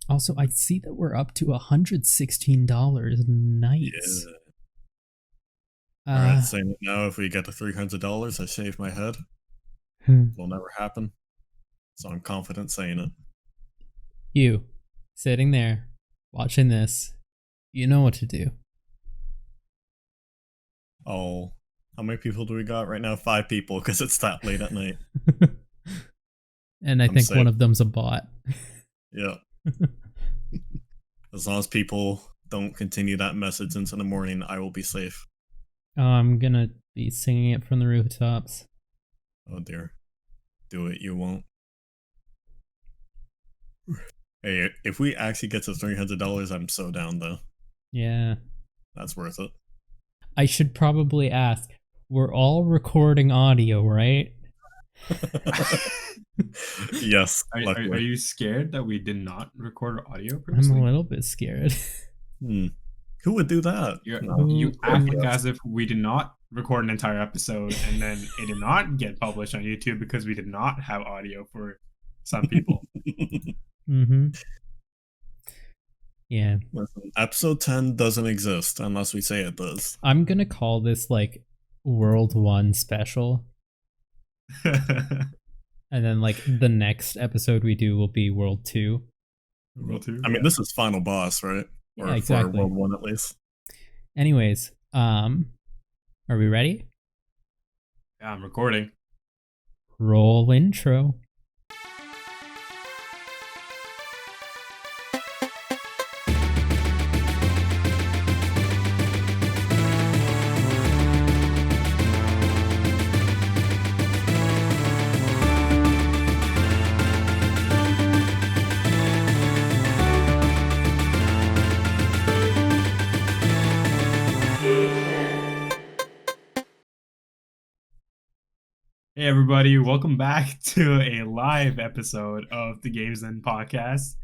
Also, I see that we're up to $116. Nice. Yeah. All right, Uh, saying it now. If we get to $300, I shave my head. hmm. It'll never happen. So I'm confident saying it. You sitting there watching this, you know what to do. Oh, how many people do we got right now? 5 people, because it's that late at night. And I I'm think one safe. of them's a bot. Yeah. As long as people don't continue that message into the morning, I will be safe. Oh, I'm gonna be singing it from the rooftops. Oh dear. Do it, you won't. Hey, if we actually get to $300, I'm so down though. Yeah. That's worth it. I should probably ask. We're all recording audio, right? Yes, Are luckily. you scared that we did not record audio I'm previously? a little bit scared. Who would do that? You act Who- as if we did not record an entire episode and then it did not get published on YouTube because we did not have audio for some people. Mm-hmm. Yeah. Listen, episode 10 doesn't exist unless we say it does. I'm gonna call this like World 1 special. And then like the next episode we do will be World 2. World 2? I mean, this is final boss, right? Or Yeah, exactly. for World 1 at least. Anyways, are we ready? Yeah, I'm recording. Roll intro. Hey everybody, welcome back to a live episode of the Games Then podcast.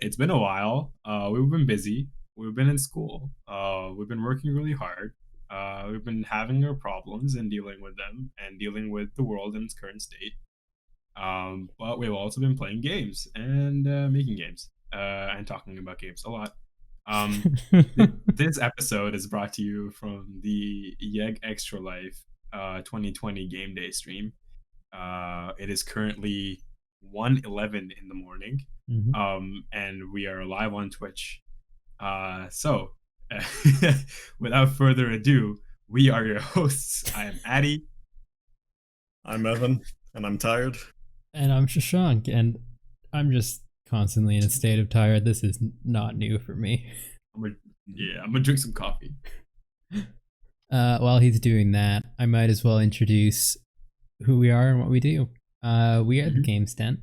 It's been a while. We've been busy. We've been in school. We've been working really hard. We've been having our problems and dealing with them and dealing with the world in its current state. But we've also been playing games and making games and talking about games a lot. This episode is brought to you from the Yeg Extra Life 2020 game day stream. It is currently 1:11 in the morning, and we are live on Twitch. So, without further ado, we are your hosts. I am Atty. I'm Evan, and I'm tired. And I'm Shashank, and I'm just constantly in a state of tired. This is not new for me. I'm gonna drink some coffee. While he's doing that, I might as well introduce who we are and what we do. We are the Games Den.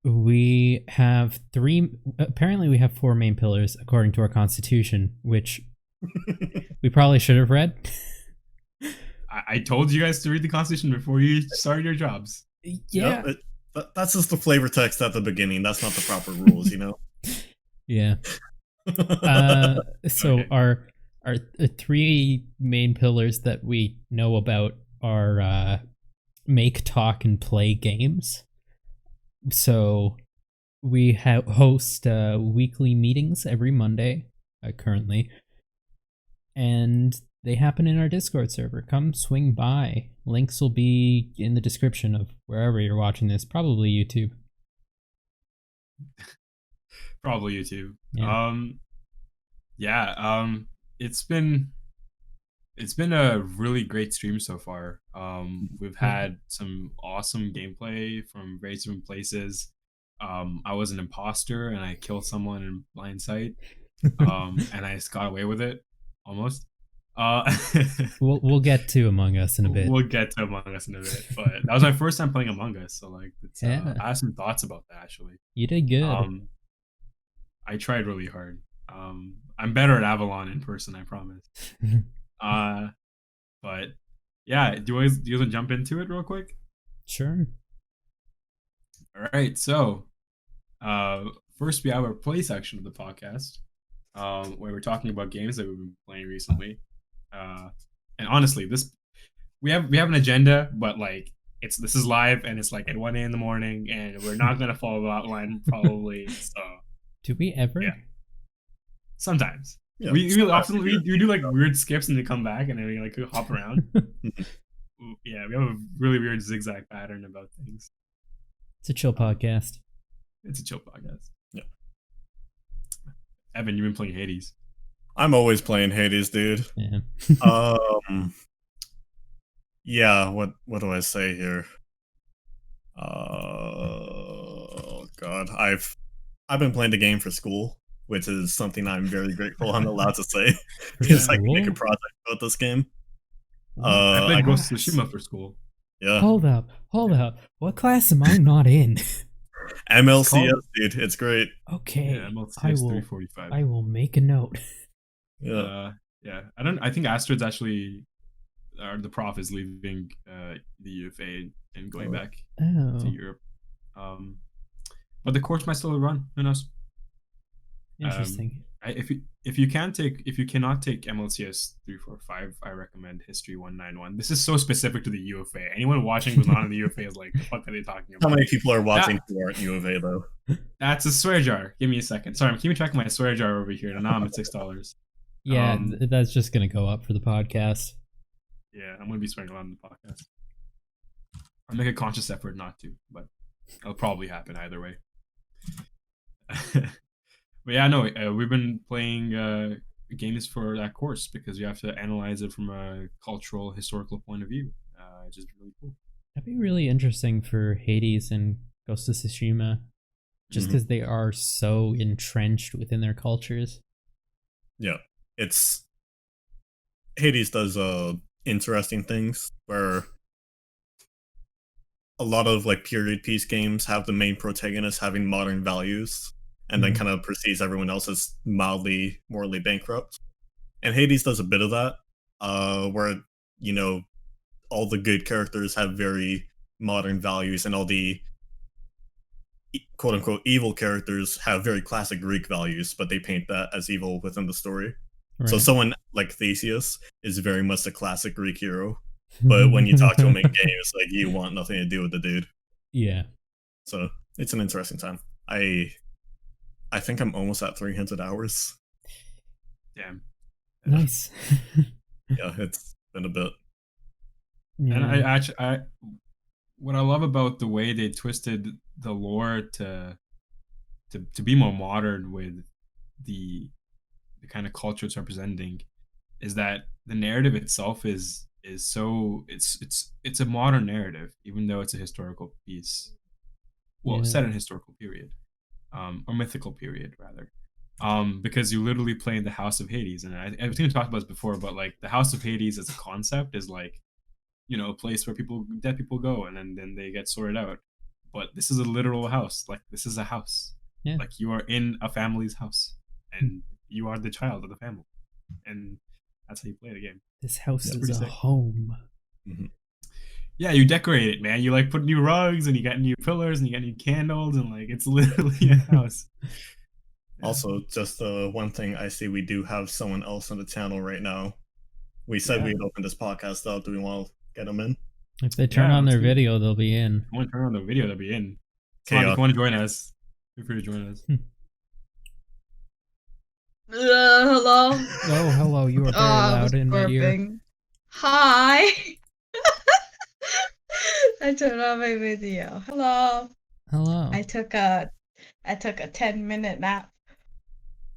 We have apparently we have 4 main pillars according to our constitution, which we probably should have read. I told you guys to read the Constitution before you started your jobs. Yeah. Yep, that's just the flavor text at the beginning. That's not the proper rules, you know? Yeah. So Okay. our 3 main pillars that we know about are make, talk, and play games. So we host weekly meetings every Monday currently, and they happen in our Discord server. Come swing by. Links will be in the description of wherever you're watching this, probably YouTube. Probably YouTube. Yeah. It's been a really great stream so far. We've had some awesome gameplay from various different places. I was an imposter and I killed someone in blind sight. And I just got away with it almost. We'll get to Among Us in a bit. We'll get to Among Us in a bit, but that was my first time playing Among Us, so like, Yeah. I have some thoughts about that actually. You did good. I tried really hard. I'm better at Avalon in person, I promise. But yeah, do you want to jump into it real quick? Sure. All right, so first we have our play section of the podcast, where we're talking about games that we've been playing recently. And honestly, we have an agenda, but like this is live and it's like at 1 a.m. in the morning and we're not gonna follow the outline probably. So Do we ever? Yeah. Sometimes. Yeah, we sometimes often we do like weird skips and they come back and then we like hop around. Yeah, we have a really weird zigzag pattern about things. It's a chill podcast. It's a chill podcast. Yeah. Evan, you've been playing Hades. I'm always playing Hades, dude. Yeah. Yeah, what do I say here? Oh god, I've been playing the game for school, which is something I'm very grateful I'm allowed to say because I can make a project about this game. I played I Ghost of Tsushima for school. Yeah, Hold up. What class am I not in? MLCS, dude, it's great. Okay. Yeah, MLCS I will 345. I will make a note. Yeah, Yeah. I think Astrid's actually, or the prof is leaving the UFA and going back to Europe. But the course might still run. Who knows? Interesting. If you cannot take MLCS 345, I recommend History 191. This is so specific to the UFA. Anyone watching who's not in the UFA is like, the fuck are they talking about? how many people are watching who aren't U of A though? That's a swear jar. Give me a second. Sorry, I'm keeping track of my swear jar over here. And now I'm at $6. Yeah, that's just gonna go up for the podcast. Yeah, I'm gonna be swearing a lot on the podcast. I'll make a conscious effort not to, but it'll probably happen either way. But yeah, no, we've been playing games for that course because you have to analyze it from a cultural, historical point of view. It's just really cool. That'd be really interesting for Hades and Ghost of Tsushima, just because they are so entrenched within their cultures. Yeah, Hades does interesting things where a lot of like period piece games have the main protagonist having modern values and then kind of perceives everyone else as mildly morally bankrupt. And Hades does a bit of that, where, you know, all the good characters have very modern values and all the quote-unquote evil characters have very classic Greek values, but they paint that as evil within the story. Right. So someone like Theseus is very much the classic Greek hero, but when you talk to him in games, like, you want nothing to do with the dude. Yeah. So it's an interesting time. I think I'm almost at 300 hours. Damn. Nice. Yeah, it's been a bit. Yeah. And I what I love about the way they twisted the lore to be more modern with the kind of culture it's representing is that the narrative itself is so it's a modern narrative, even though it's a historical piece. Well, set in a historical period. Or mythical period rather, because you literally play in the House of Hades, and I think we talked about this before, but like the House of Hades as a concept is like, you know, a place where dead people go, and then they get sorted out. But this is a literal house. Like, this is a house. Yeah. Like, you are in a family's house, and you are the child of the family, and that's how you play the game. This house is a home. Mm-hmm. Yeah, you decorate it, man. You like put new rugs and you got new pillars and you got new candles and like it's literally a house. Also, just one thing I see, we do have someone else on the channel right now. We said we'd open this podcast up. Do we want to get them in? If they turn on their video, they'll be in. If you want to turn on the video, they'll be in. Come on, if you want to join us, feel free to join us. Hello. Oh, hello. You are very loud in my ear. Hi. I turned on my video. Hello. Hello. I took a 10-minute nap.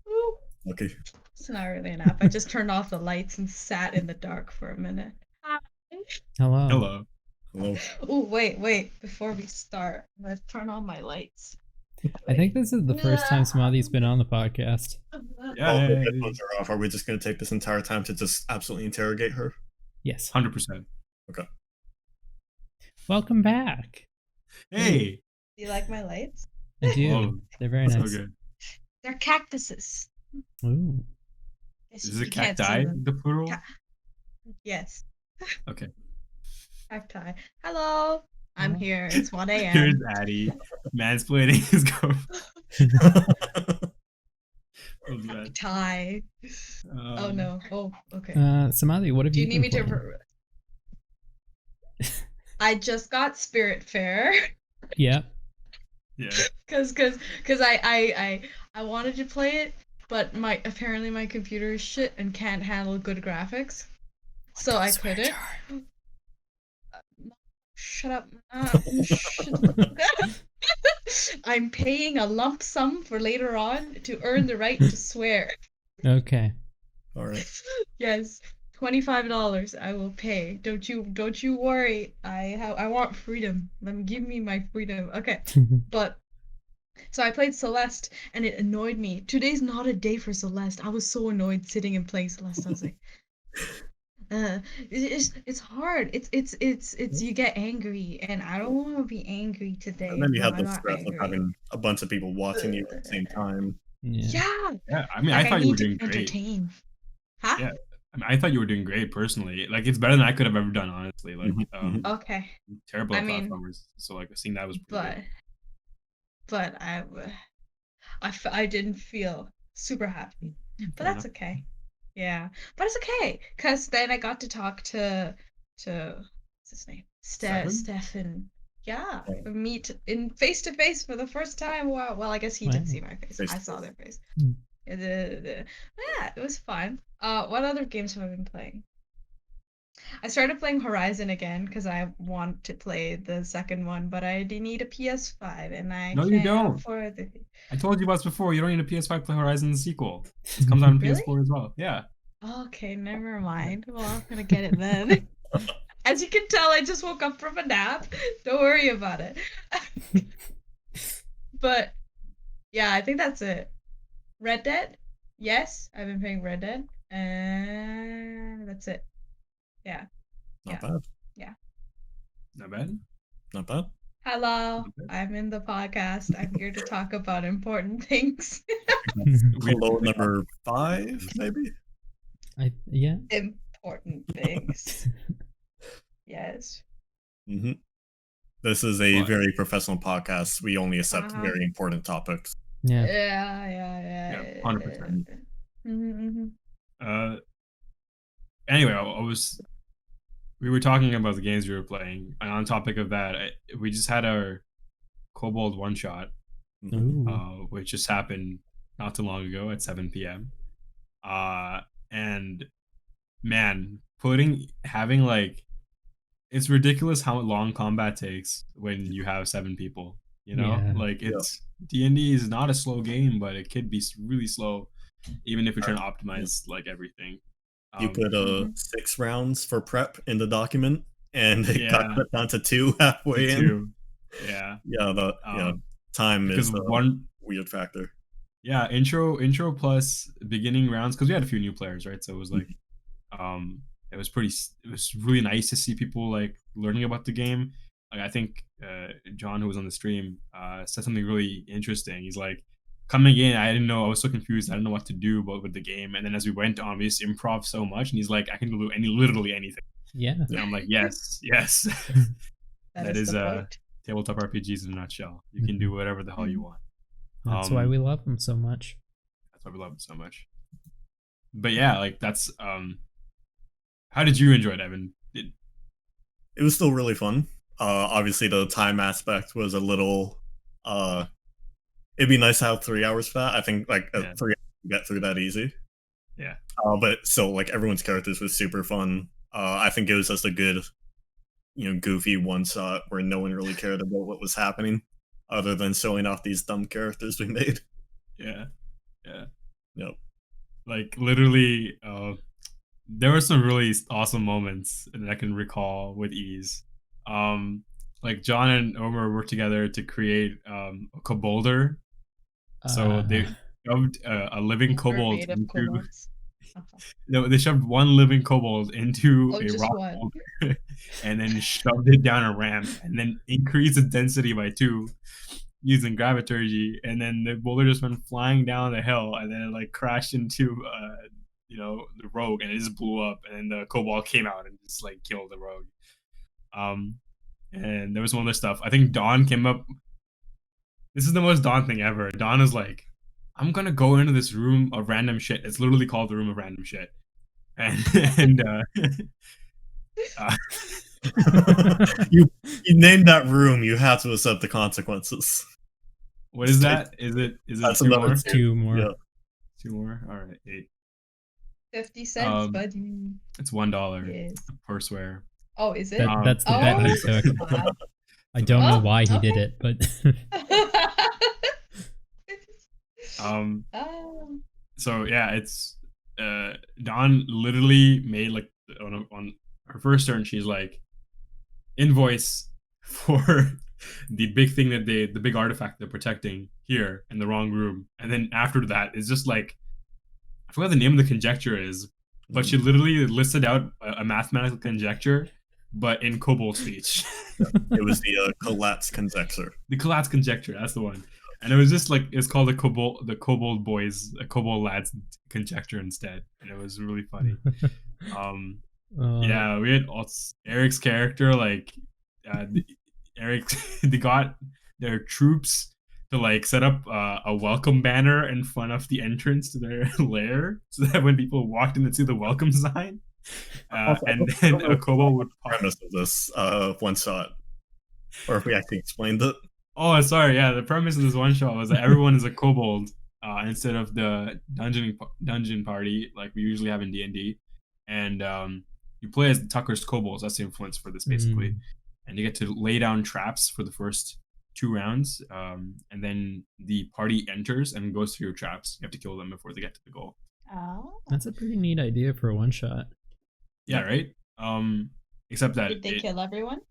Woo. Okay. It's not really a nap. I just turned off the lights and sat in the dark for a minute. Hi. Hello. Hello. Oh, wait. Before we start, let's turn on my lights. I think this is the first time Samadhi's been on the podcast. Yeah. The headphones are off. Are we just going to take this entire time to just absolutely interrogate her? Yes. 100%. Okay. Welcome back. Hey. Do you like my lights? I do. Oh, they're very nice. So good. They're cactuses. Ooh. Is it cacti, the plural? Yes. Okay. Cacti. Hello. I'm here. It's 1 a.m. Here's Atty mansplaining his girlfriend. Cacti. Oh no. Oh, okay. Samadhi, what have you been playing? Do you need me to... I just got Spirit Fair. Yeah. Yeah. Cause I wanted to play it, but apparently my computer is shit and can't handle good graphics, so I couldn't. Shut up. I'm paying a lump sum for later on to earn the right to swear. Okay. All right. Yes, $25 I will pay. Don't you worry. I want freedom. Give me my freedom. Okay, but. So I played Celeste, and it annoyed me. Today's not a day for Celeste. I was so annoyed sitting and playing Celeste. I was like, it's hard. It's you get angry, and I don't want to be angry today. And then you but have I the got stress of angry. having a bunch of people watching you at the same time. Yeah. Yeah, I mean, like I thought you were need to doing great. entertain. Huh? Yeah. I mean, I thought you were doing great personally. Like, it's better than I could have ever done, honestly. Like, Okay, terrible at I mean, platformers. So, like, seeing that was pretty good. but I didn't feel super happy. But Fair that's enough. okay. Yeah, but it's okay because then I got to talk to what's his name? Stefan? Stefan. Yeah, Yeah. meet in face to face for the first time. Wow. Well, I guess he didn't Wow. see my face. I saw their face. Hmm. Yeah, it was fun. What other games have I been playing? I started playing Horizon again because I want to play the second one, but I need a PS5 and I No, you can't don't. afford the. I told you about this before. You don't need a PS5 to play Horizon sequel. It comes out on Really? PS4 as well. Yeah. Okay, never mind. Well, I'm gonna get it then. As you can tell, I just woke up from a nap. Don't worry about it. But yeah, I think that's it. Red Dead? Yes, I've been playing Red Dead. And that's it. Yeah. Not Yeah. bad. Not bad. Not bad. Hello, Okay. I'm in the podcast. I'm here to talk about important things. Hello, number 5, maybe? Yeah. Important things. Yes. Mm-hmm. This is a What? very professional podcast. We only accept Uh-huh. very important topics. Yeah. Yeah. 100%. Mm-hmm. Anyway, we were talking about the games we were playing, and on topic of that, we just had our Kobold one shot, Ooh. which just happened not too long ago at 7 p.m. And man, having like, it's ridiculous how long combat takes when you have 7 people. You know, Yeah. like it's D&D is not a slow game, but it could be really slow, even if you're trying to optimize like everything. You put 6 rounds for prep in the document, and it got Yeah. cut down to 2 halfway in. Two. Yeah. Yeah, time Because is a one weird factor. Yeah, intro plus beginning rounds, because we had a few new players, right? So it was like it was really nice to see people like learning about the game. Like, I think John, who was on the stream, said something really interesting. He's like, coming in, I didn't know, I was so confused, I didn't know what to do with the game. And then as we went on, we just improv so much, and he's like, I can do literally anything. Yeah. And I'm like, yes. That is the point. tabletop RPGs in a nutshell. You can do whatever the hell you want. That's why we love them so much. That's why we love it so much. But yeah, like that's how did you enjoy it, Evan? It was still really fun. Obviously the time aspect was a little it'd be nice to have 3 hours for that. I think like 3 hours to get through that easy. Yeah. But so like everyone's characters was super fun. I think it was just a good, goofy one shot where no one really cared about what was happening, other than showing off these dumb characters we made. Yeah. Yep. Like literally, there were some really awesome moments that I can recall with ease. Like John and Omar worked together to create a kobolder. So they shoved a living kobold into. No, they shoved one living kobold into a rock boulder and then shoved it down a ramp and then increased the density by 2 using graviturgy, and then the boulder just went flying down the hill and then it like crashed into the rogue, and it just blew up, and then the kobold came out and just like killed the rogue. And there was one other stuff. I think Dawn came up. This is the most Dawn thing ever. Dawn is like, I'm gonna go into this room of random shit. It's literally called the room of random shit. And you named that room. You have to accept the consequences. What is that? Is it That's two another more? It's 2 more. Yeah. 2 more. All right, 8. 50 cents, buddy. It's $1. Yes. Courseware. Oh, is it? That's the bet he took. God. I don't know Oh, why he okay. did it, but Um. Oh. So yeah, it's Dawn literally made like on her first turn. She's like invoice for the big thing that the big artifact they're protecting here in the wrong room, and then after that it's just like I forgot the name of the conjecture is, but she literally listed out a mathematical conjecture, but in Kobold speech. It was the collapse conjecture. The collapse conjecture, that's the one. And it was just like it's called the Kobold boys, a Kobold lads conjecture instead, and it was really funny. Yeah, we had Eric's character like Eric they got their troops to like set up a welcome banner in front of the entrance to their lair, so that when people walked in to see the welcome sign, and then a kobold would pop. Premise of this one shot, or if we actually explained it. Oh, sorry. Yeah, the premise of this one shot was that everyone is a kobold instead of the dungeon party like we usually have in D&D, and you play as Tucker's kobolds. That's the influence for this basically, and you get to lay down traps for the first 2 rounds, and then the party enters and goes through your traps. You have to kill them before they get to the goal. Oh. That's a pretty neat idea for a one shot. Yeah, right. Except that Did they kill everyone?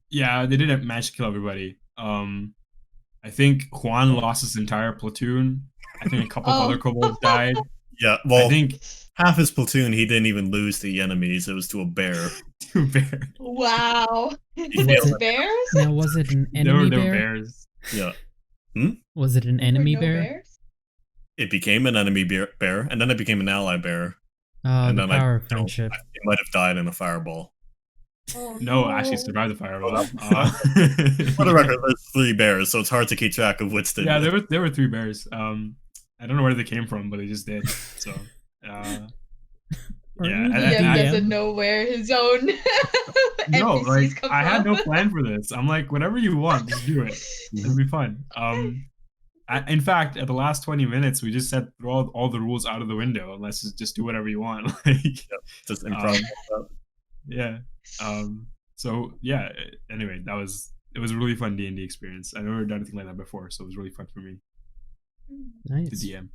Yeah, they didn't manage to kill everybody. I think Juan lost his entire platoon. I think a couple of other kobolds died. Yeah, well, I think half his platoon he didn't even lose to the enemies. It was to a bear. to a bear. Wow. failed Was it. bears? Now, was it an enemy There were bear? bears. Yeah. Was it an enemy No bear? bears? It became an enemy bear, and then it became an ally bear. Oh, And the then power of friendship. It might have died in a fireball. Oh, No, actually survived the fireball. For the record, there's 3 bears, so it's hard to keep track of which did. Yeah, there were 3 bears. I don't know where they came from, but they just did. So, yeah. DM doesn't know where his own No, NPCs like come I had from. no plan for this. I'm like, whatever you want, just do it. It'll be fun. In fact, at the last 20 minutes, we just said throw all the rules out of the window and let's just do whatever you want. Like, Just improv. yeah. So yeah. Anyway, it was a really fun D&D experience. I've never done anything like that before, so it was really fun for me Nice. to DM.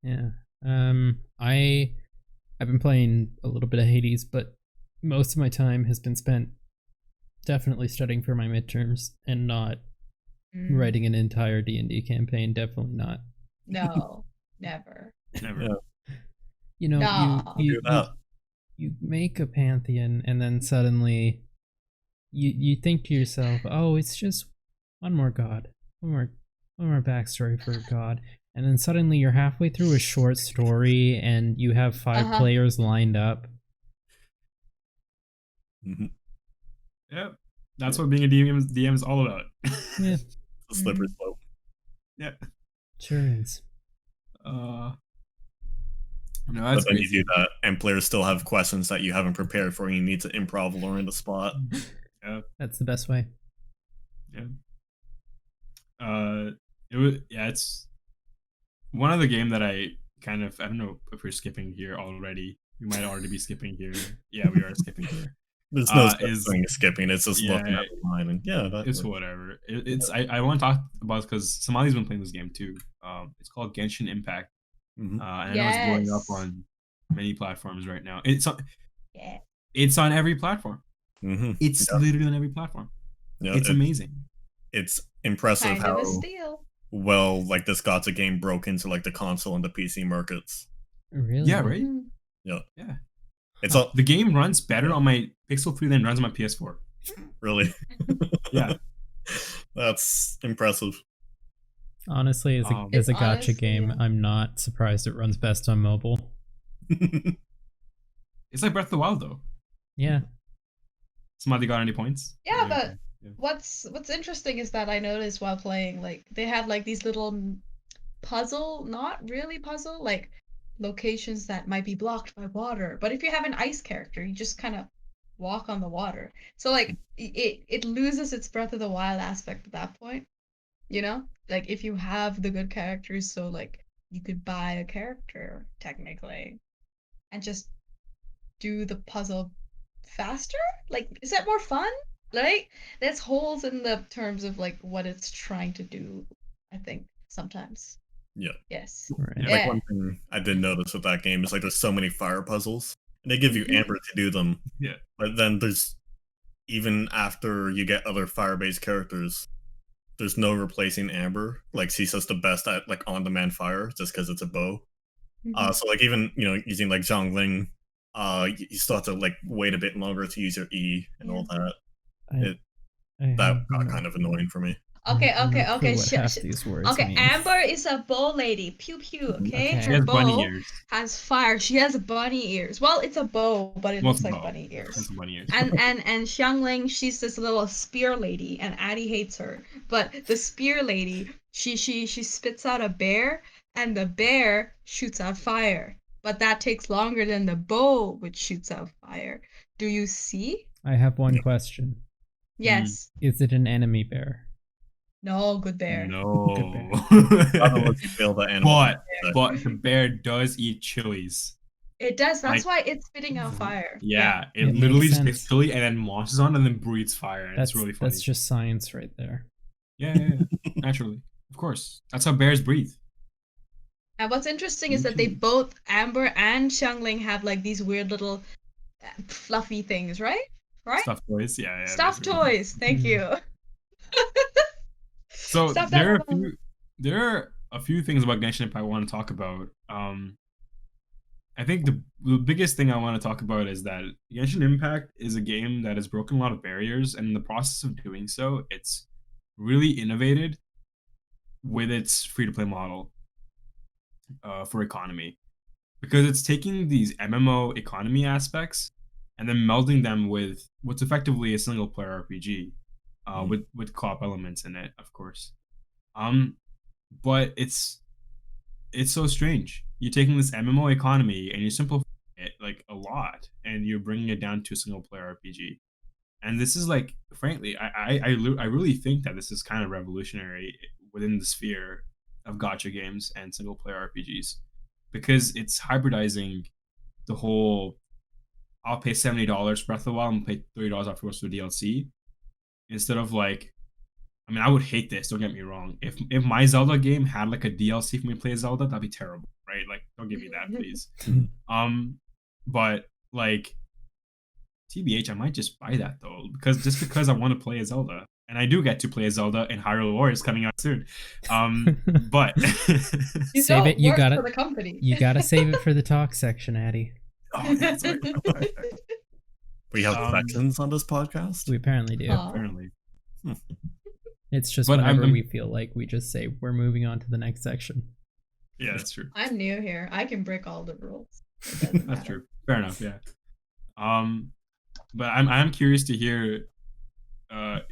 Yeah. I've been playing a little bit of Hades, but most of my time has been spent definitely studying for my midterms and not writing an entire D&D campaign. Definitely not. No, never. Never. Yeah. You know, No. you make a pantheon and then suddenly you think to yourself, oh, it's just one more god, one more backstory for a god, and then suddenly you're halfway through a short story and you have 5 players lined up. Mm-hmm. Yep. That's what being a DM is all about. Yeah. The slippery slope. Yeah. Sure is. No, But that's then crazy. you do that, and players still have questions that you haven't prepared for, and you need to improv lore in the spot. Yeah. That's the best way. Yeah. It's one other game that I don't know if we're skipping here already. We might already be skipping here. Yeah, we are skipping here. There's no thing skipping. It's just looking at the line, and it's whatever. I want to talk about it because Samadhi's been playing this game too. It's called Genshin Impact. Mm-hmm. I know it's blowing up on many platforms right now. It's on every platform. Mm-hmm. It's literally on every platform. Yeah, it's amazing. It's impressive Kind how of a steal. well like this gacha game broke into like the console and the PC markets. Really? Yeah, right? Yeah. Yeah. It's all the game runs better on my Pixel 3 than it runs on my PS4. really. Yeah. That's impressive. Honestly, as a gacha honestly, game, I'm not surprised it runs best on mobile. It's like Breath of the Wild though. Yeah. Samadhi got any points? Yeah, but what's interesting is that I noticed while playing, like they had like these little puzzle, not really puzzle, like locations that might be blocked by water. But if you have an ice character, you just kind of walk on the water. So like it loses its Breath of the Wild aspect at that point. You know? Like if you have the good characters, so like you could buy a character technically and just do the puzzle faster? Like is that more fun? Like there's holes in the terms of like what it's trying to do, I think, sometimes. Yeah. Yes. Right. Yeah, like one thing I did notice with that game is like there's so many fire puzzles, and they give you Amber to do them. Yeah. But then there's, even after you get other fire-based characters, there's no replacing Amber. Like she's just the best at like on-demand fire, just because it's a bow. So like even using like Zhongling, you still have to like wait a bit longer to use your E and all that. That got kind of annoying for me. Okay. These words Okay, mean. Amber is a bow lady. Pew pew. Okay, She her has bunny bow ears. has fire. She has bunny ears. Well, it's a bow, but it looks like bunny ears. It's bunny ears. And Xiangling, she's this little spear lady, and Atty hates her. But the spear lady, she spits out a bear, and the bear shoots out fire. But that takes longer than the bow, which shoots out fire. Do you see? I have one question. Yes. Is it an enemy bear? No, good bear. No. Unless you fail the animal. But the bear does eat chilies. It does. That's Like- why it's spitting out fire. Yeah, It it makes literally sense. spits chili and then launches on and then breathes fire. And That's it's really funny. That's just science right there. Yeah. Naturally. Of course. That's how bears breathe. And what's interesting is that they both, Amber and Xiangling, have like these weird little fluffy things, right? Right? Stuffed toys. Yeah. Stuffed basically. toys. Thank you. So Stuffed there are a few things about Genshin Impact I want to talk about. I think the biggest thing I want to talk about is that Genshin Impact is a game that has broken a lot of barriers, and in the process of doing so, it's really innovated with its free-to-play model for economy, because it's taking these MMO economy aspects and then melding them with what's effectively a single-player RPG with co-op elements in it, of course. But it's so strange. You're taking this MMO economy and you simplify it like a lot, and you're bringing it down to a single player RPG. And this is like, frankly, I really think that this is kind of revolutionary within the sphere of gacha games and single player RPGs, because it's hybridizing the whole, I'll pay $70 for Breath of the Wild and pay $30 afterwards for DLC, instead of like, I mean, I would hate this, don't get me wrong. If my Zelda game had like a DLC for me to play Zelda, that'd be terrible, right? Like, don't give me that, please. But like, TBH, I might just buy that though, because I want to play a Zelda, and I do get to play a Zelda in Hyrule Warriors coming out soon. But You Save don't it. You work got for it. the company. You gotta save it for the talk section, Atty. oh, that's right. We have sections on this podcast. We apparently do. Aw. Apparently. It's just But whenever I'm- we feel like we just say we're moving on to the next section. Yeah, that's true. I'm new here. I can break all the rules. It doesn't That's matter. true. Fair enough. Yeah. But I'm curious to hear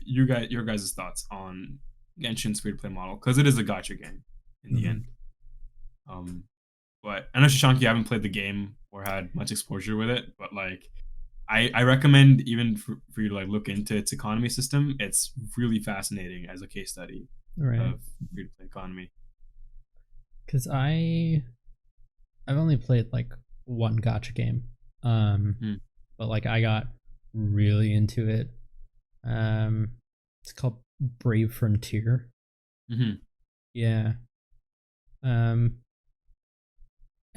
your guys' thoughts on Genshin's free to play model, because it is a gacha game in the end. But I know, Shashank, you haven't played the game or had much exposure with it, but like, I recommend even for you to like look into its economy system. It's really fascinating as a case study Right. of free to play economy. Because I've only played like one gacha game. But like I got really into it. It's called Brave Frontier. Mm-hmm. Yeah. And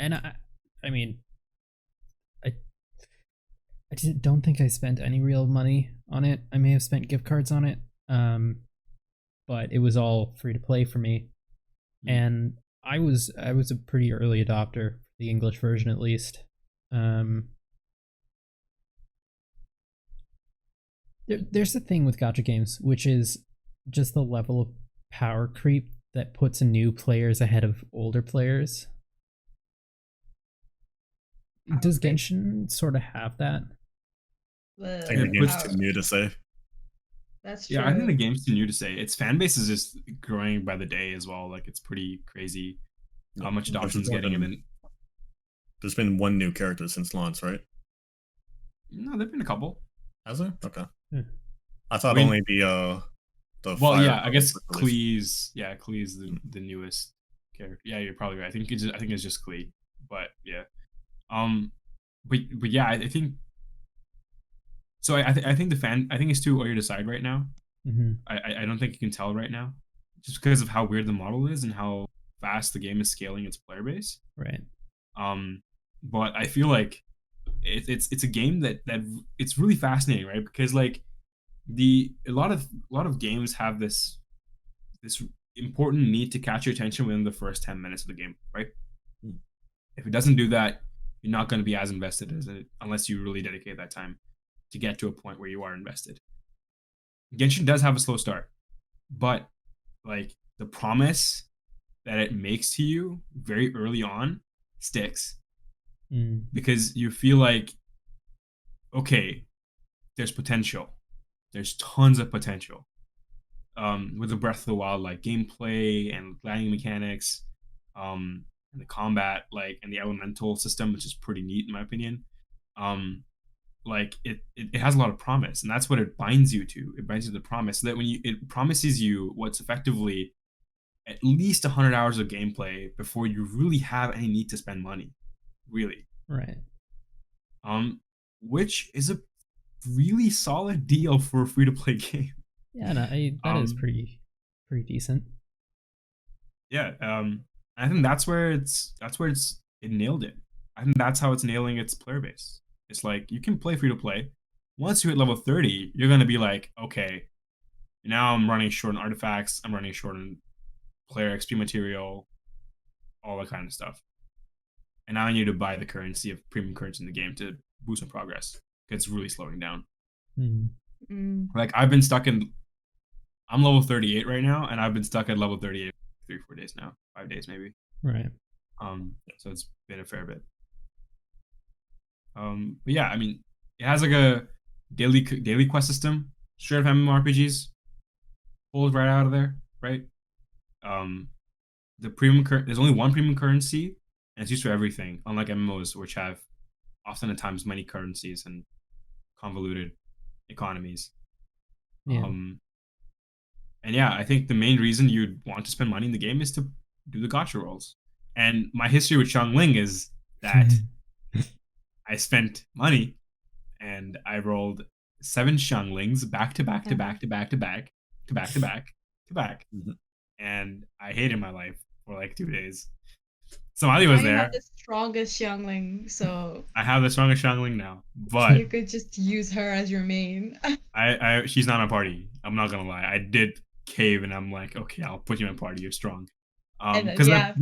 I mean, I don't think I spent any real money on it. I may have spent gift cards on it. But it was all free to play for me. And I was a pretty early adopter, the English version at least. There's a thing with gacha games, which is just the level of power creep that puts new players ahead of older players. Does Genshin sort of have that? I think the game's too new to say. That's true. Yeah, I think the game's too new to say. Its fan base is just growing by the day as well. Like, it's pretty crazy how much adoption it's getting. And then, There's been one new character since launch, right? No, there've been a couple. Has there? Okay. Yeah. I thought I mean- only the Well, fire yeah, I guess was released. Klee's. Yeah, Klee's the newest character. Yeah, you're probably right. I think it's just Klee, but yeah. But yeah, I think. So I think I think it's too early to decide right now. Mm-hmm. I don't think you can tell right now, just because of how weird the model is and how fast the game is scaling its player base. Right. But I feel like it's a game that it's really fascinating, right? Because like a lot of games have this important need to catch your attention within the first 10 minutes of the game, right? If it doesn't do that, you're not going to be as invested as it unless you really dedicate that time to get to a point where you are invested. Genshin does have a slow start, but like the promise that it makes to you very early on sticks because you feel like, okay, there's potential. There's tons of potential. With the Breath of the Wild like gameplay and landing mechanics, and the combat, like, and the elemental system, which is pretty neat in my opinion. Like it has a lot of promise, and that's what it binds you to. It binds you to the promise, so that when it promises you what's effectively at least 100 hours of gameplay before you really have any need to spend money, really. Right. Which is a really solid deal for a free-to-play game. Yeah, no, that is pretty decent. Yeah, I think that's where it nailed it. I think that's how it's nailing its player base. It's like you can play free-to-play. Once you hit level 30, you're gonna be like, okay, now I'm running short on artifacts. I'm running short on player XP material, all that kind of stuff. And now I need to buy the currency of premium currency in the game to boost my progress. It's really slowing down. Like I'm level 38 right now, and I've been stuck at level 38 for 3-4 days now, 5 days maybe. Right. So it's been a fair bit. But yeah, I mean, it has like a daily quest system, straight up MMORPGs, pulled right out of there, right? The premium there's only one premium currency, and it's used for everything, unlike MMOs, which have often at times many currencies and convoluted economies. Yeah. And yeah, I think the main reason you'd want to spend money in the game is to do the gacha rolls. And my history with Xiangling is that I spent money and I rolled 7 Xianglings back to back to back to back to back to back to back to back. And I hated my life for like 2 days. Samadhi was there. You have the strongest Xiangling, so I have the strongest Xiangling now, but you could just use her as your main. She's not my party. I'm not gonna lie. I did cave, and I'm like, okay, I'll put you in my party. You're strong. Because the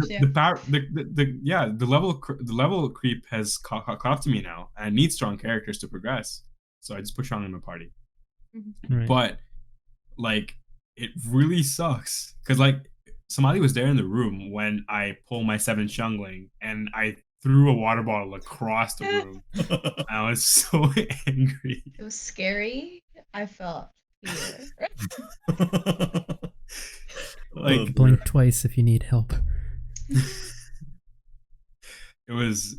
level creep has caught up to me now, and I need strong characters to progress. So I just put Xiangling in my party. Right. But like, it really sucks because like Samadhi was there in the room when I pulled my 7 Xiangling and I threw a water bottle across the room. I was so angry. It was scary. I felt fear. Like blink twice if you need help. It was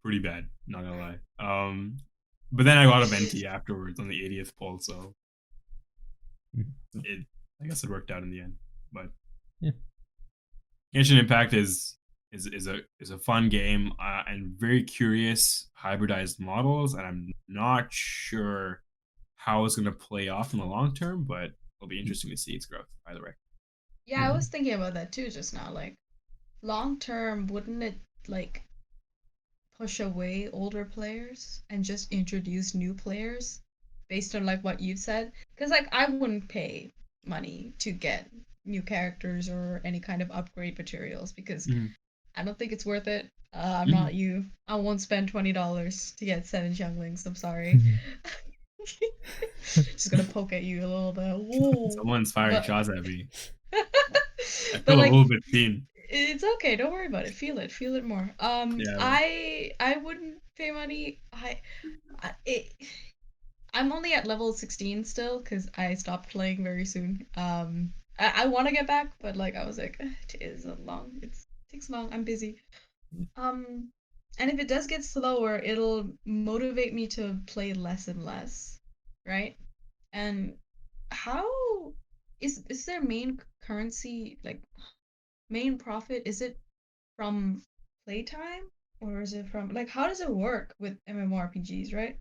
pretty bad, not gonna lie. But then I got a venti afterwards on the 80th pull, so I guess it worked out in the end. But yeah, Genshin Impact is a fun game and very curious hybridized models, and I'm not sure how it's gonna play off in the long term, but it'll be interesting to see its growth either way. Yeah, I was thinking about that too just now. Like, long term, wouldn't it like push away older players and just introduce new players based on like what you've said? Because like I wouldn't pay money to get new characters or any kind of upgrade materials because I don't think it's worth it. I'm not you. I won't spend $20 to get 7 Xianglings. I'm sorry. Just gonna poke at you a little bit. Whoa. Someone's firing shots at me. I But feel like, a little bit seen. it's okay. Don't worry about it. Feel it more. I wouldn't pay money. I'm only at level 16 still because I stopped playing very soon. I want to get back, but like I was like, it takes long. I'm busy. And if it does get slower, it'll motivate me to play less and less, right? And how is their main currency, like main profit, is it from playtime, or is it from, like, how does it work with MMORPGs, right?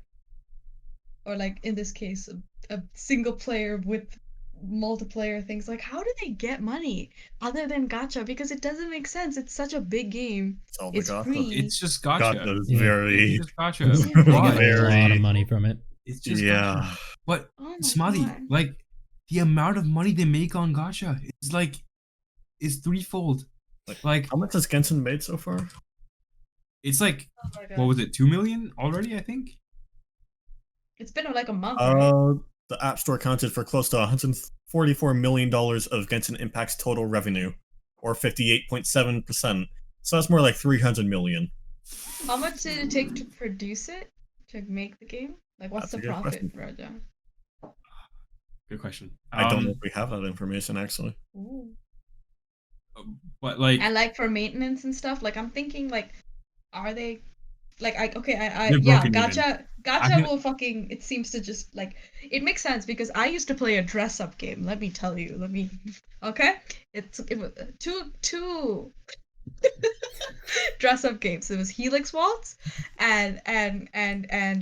Or like in this case, a single player with multiplayer things, like how do they get money other than gacha? Because it doesn't make sense. It's such a big game. It's all the It's gacha. free. It's just God, gotcha. that is Yeah. very. It's just gotcha. Is it They Why? get a lot of Very- money from it. It's just Yeah. gotcha. But Oh my Samadhi, God. like the amount of money they make on gacha is threefold. Like How much has Genshin made so far? it's like, Oh my God. what was it, 2 million already? I think. It's been like a month, right? The App Store accounted for close to $144 million of Genshin Impact's total revenue, or 58.7%. So that's more like 300 million. How much did it take to produce it, to make the game? Like, what's That's a the good profit, question. Raja? Good question. I don't know if we have that information actually. Ooh. But like, And like for maintenance and stuff, like I'm thinking, like, are they like, I They're yeah, broken even. gacha I can- will fucking, it seems to just, like, it makes sense because I used to play a dress up game, let me tell you. Okay, it was two dress up games. It was Helix Waltz and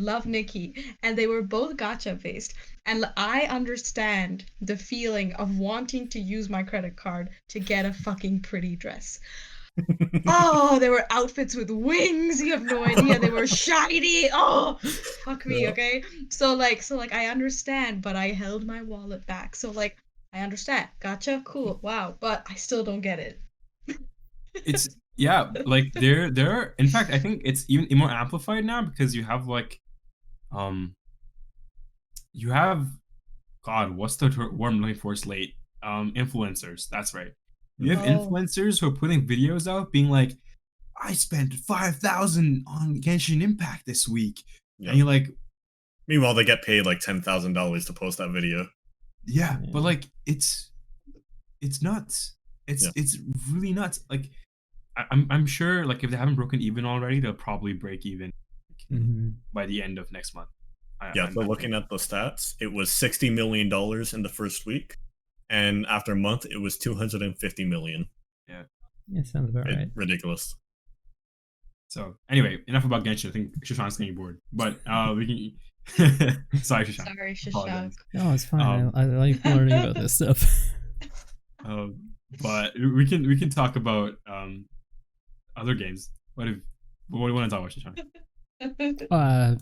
Love Nikki, and they were both gacha based. And I understand the feeling of wanting to use my credit card to get a fucking pretty dress. Oh, there were outfits with wings. You have no idea. They were shiny. Oh, fuck me, Yeah. okay? So like I understand, but I held my wallet back. So like I understand. Gotcha, cool, wow, but I still don't get it. it's like there. In fact, I think it's even more amplified now because you have like, you have, God, what's the word I'm looking for? Slate. Influencers. That's right. You have Oh. influencers who are putting videos out, being like, "I spent 5,000 on Genshin Impact this week," Yeah. and you're like, Meanwhile, they get paid like $10,000 to post that video. "Yeah," Yeah. but like, it's nuts. It's really nuts. Like, I'm sure, like, if they haven't broken even already, they'll probably break even Mhm. by the end of next month. Yeah, so looking at the stats, it was $60 million in the first week, and after a month, it was 250 million. Yeah, sounds about right. Ridiculous. So anyway, enough about Genshin. I think Shashank's getting bored, but we can. Sorry, Shashank. Sorry, Shashank. Apologize. No, it's fine. I like learning about this stuff. But we can talk about other games. What do you want to talk about, Shashank?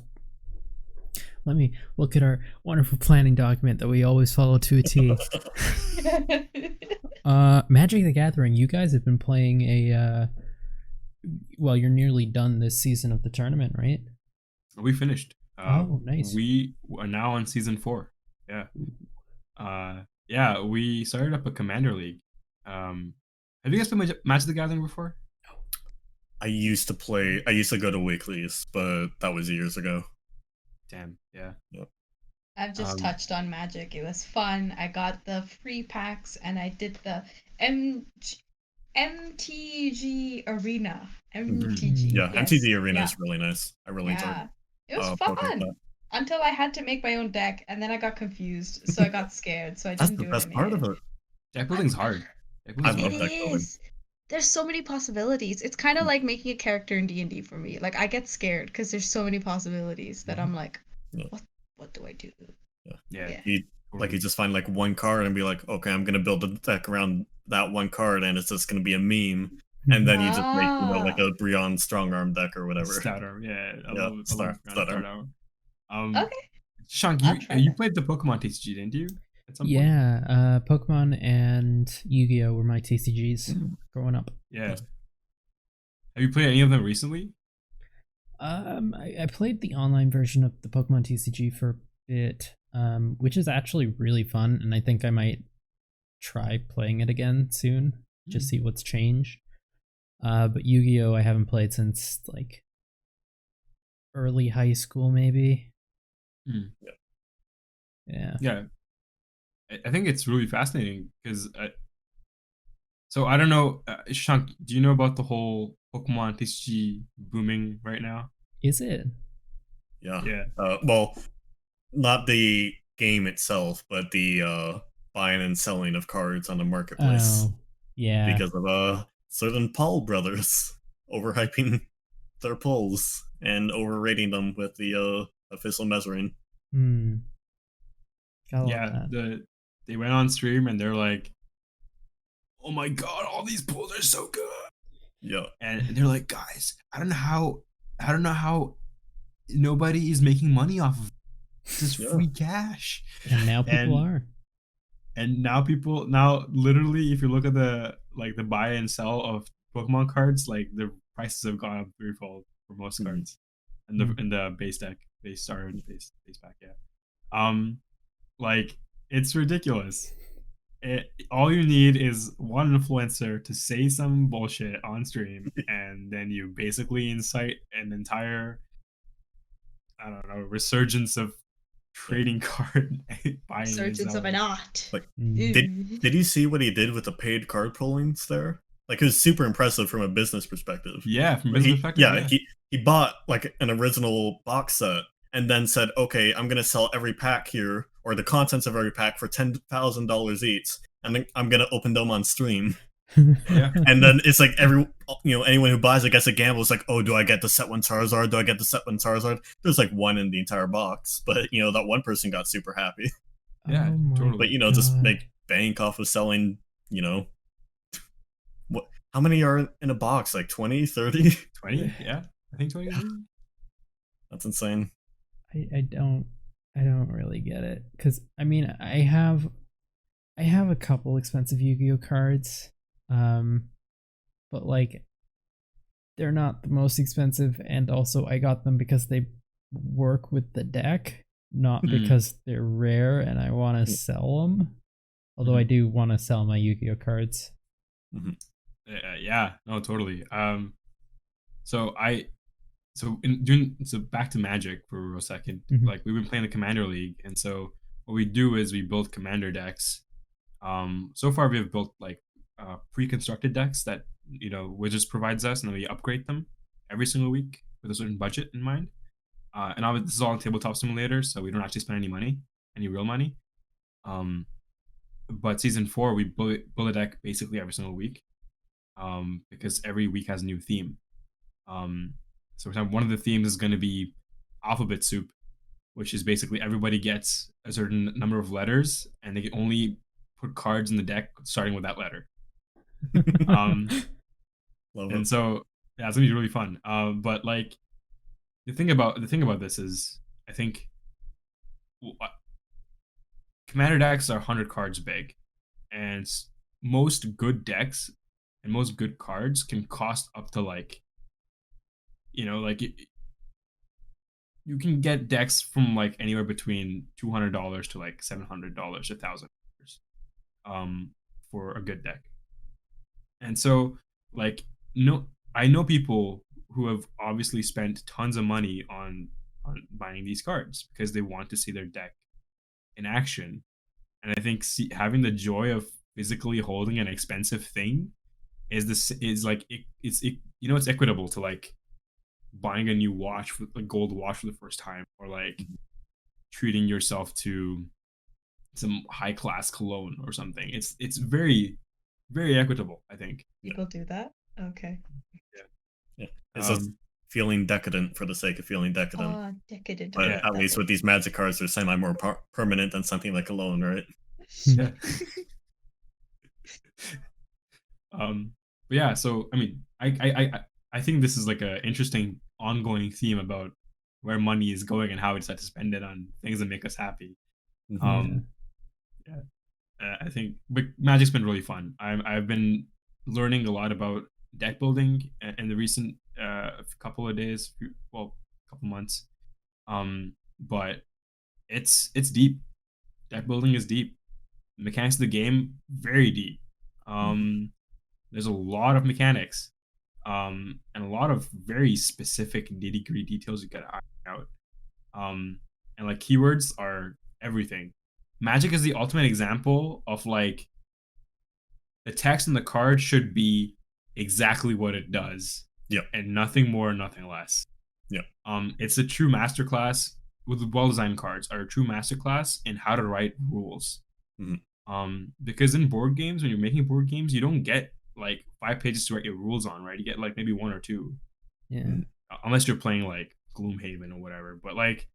Let me look at our wonderful planning document that we always follow to a T. Magic the Gathering. You guys have been playing a. Well, you're nearly done this season of the tournament, right? We finished. Oh, nice. We are now on season 4. Yeah. Yeah. We started up a Commander League. Have you guys played Magic the Gathering before? I used to go to weeklies, but that was years ago. Damn. Yeah. I've just touched on Magic. It was fun. I got the free packs and I did the MTG Arena. MTG. Yeah, yes. MTG Arena Yeah. is really nice. I really enjoyed Yeah. it. It was poker with fun that. until I had to make my own deck, and then I got confused, so I got scared, so I That's didn't the do best it. part of it. Deck building's hard. Deck building's I love hard. deck building. is. There's so many possibilities. It's kind of like making a character in D&D for me. Like I get scared because there's so many possibilities that I'm like, Yeah. what do I do? Yeah. You just find like one card and be like, okay, I'm gonna build a deck around that one card, and it's just gonna be a meme. And then you just make like a Brionne strong arm deck or whatever. Stat arm, yeah. I Yeah, love stat arm. Okay. Shank, I'll try you that. played the Pokemon TCG, didn't you? At some point? Yeah, Pokemon and Yu-Gi-Oh were my TCGs growing up. Yeah. Have you played any of them recently? I played the online version of the Pokemon TCG for a bit, which is actually really fun, and I think I might try playing it again soon, just see what's changed. But Yu-Gi-Oh I haven't played since like early high school, maybe. Yeah. Yeah. I think it's really fascinating because So I don't know, Shashank, do you know about the whole Pokemon TCG booming right now? Is it? Yeah. Yeah. Well, not the game itself, but the buying and selling of cards on the marketplace Oh, yeah. because of certain Paul brothers overhyping their pulls and overrating them with the official measuring. Hmm. I love Yeah, that. they went on stream and they're like, "Oh my god, all these pulls are so good." Yeah. And they're like, "Guys, I don't know how nobody is making money off of this Yeah. free cash." And now people And- are. And now literally if you look at the buy and sell of Pokemon cards, like the prices have gone up threefold for most Mhm. cards. Mhm. In the base deck, base starter, base pack, yeah. Like it's ridiculous. All you need is one influencer to say some bullshit on stream, and then you basically incite an entire, I don't know, resurgence of trading card buying and Surgeons of an selling. art. Like, Mm. Did you see what he did with the paid card pullings there? Like, it was super impressive from a business perspective. Yeah, from Like, business perspective. he bought like an original box set and then said, "Okay, I'm gonna sell every pack here or the contents of every pack for $10,000 each, and then I'm gonna open them on stream." Yeah. And then it's like anyone who buys it gets a gamble. It's like, oh, do I get the set one Charizard? Do I get the set one Charizard? There's like one in the entire box, but that one person got super happy. Yeah, Oh my totally. But just God. make bank off of selling. What? How many are in a box? Like 20, 30? 20? Yeah, I think 20. That's insane. I don't really get it, because I mean I have a couple expensive Yu-Gi-Oh cards, but like they're not the most expensive, and also I got them because they work with the deck, not Mhm. because they're rare and I want to sell them. Although I do want to sell my Yu-Gi-Oh cards. Yeah, no, totally. So back to Magic for a second. Mhm. Like we've been playing the Commander League, and so what we do is we build Commander decks. So far we have built like pre-constructed decks that Wizards provides us, and then we upgrade them every single week with a certain budget in mind. And obviously this is all on Tabletop Simulator, so we don't actually spend any real money. But season 4 we build a deck basically every single week, because every week has a new theme. So for example, one of the themes is going to be alphabet soup, which is basically everybody gets a certain number of letters, and they can only put cards in the deck starting with that letter. Love And it. so yeah, it's gonna be really fun. But like the thing about this is, I think Commander decks are 100 cards big, and most good decks and most good cards can cost up to like you can get decks from like anywhere between $200 to like $700, $1,000, for a good deck. And so like no, I know people who have obviously spent tons of money on buying these cards because they want to see their deck in action. And I think having the joy of physically holding an expensive thing is like it's equitable to like buying a new watch, a gold watch for the first time, or like treating yourself to some high class cologne or something. It's very, very equitable, I think. People do that? Okay. Yeah. It's just feeling decadent for the sake of feeling decadent. Decadent. But Yeah. at least with these magic cards, they're semi more permanent than something like a loan, right? Yeah. But yeah, so I mean, I think this is like an interesting ongoing theme about where money is going and how we decide to spend it on things that make us happy. Yeah. I think, but Magic's been really fun. I've been learning a lot about deck building in the recent couple of days, couple months. But it's deep. Deck building is deep. The mechanics of the game very deep. There's a lot of mechanics, and a lot of very specific nitty-gritty details you gotta iron out. And like keywords are everything. Magic is the ultimate example of like the text on the card should be exactly what it does. Yep. And nothing more, nothing less. Yep. It's a true masterclass with well-designed cards are a true masterclass in how to write rules. Because in board games, when you're making board games, you don't get like 5 pages to write your rules on, right? You get like maybe 1 or 2. Yeah. Unless you're playing like Gloomhaven or whatever. But like,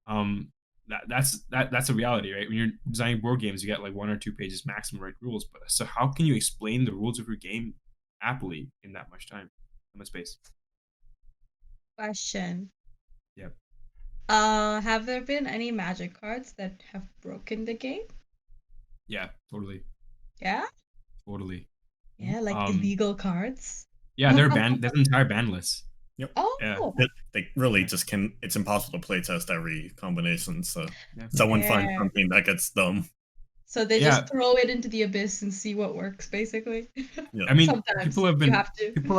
that's a reality, right? When you're designing board games, you get like 1 or 2 pages maximum write rules. But so how can you explain the rules of your game aptly in that much time, that much space? Question. Yep. Have there been any Magic cards that have broken the game? Yeah, totally. Yeah? Totally. Yeah, like illegal cards? Yeah, they're banned. There's an entire ban list. Yep. Oh. Yeah. They really just can. It's impossible to play test every combination. So Yeah. someone finds Fair. something that gets dumb. So they Yeah. just throw it into the abyss and see what works, basically. Yeah. I mean, Sometimes people have you been have to. people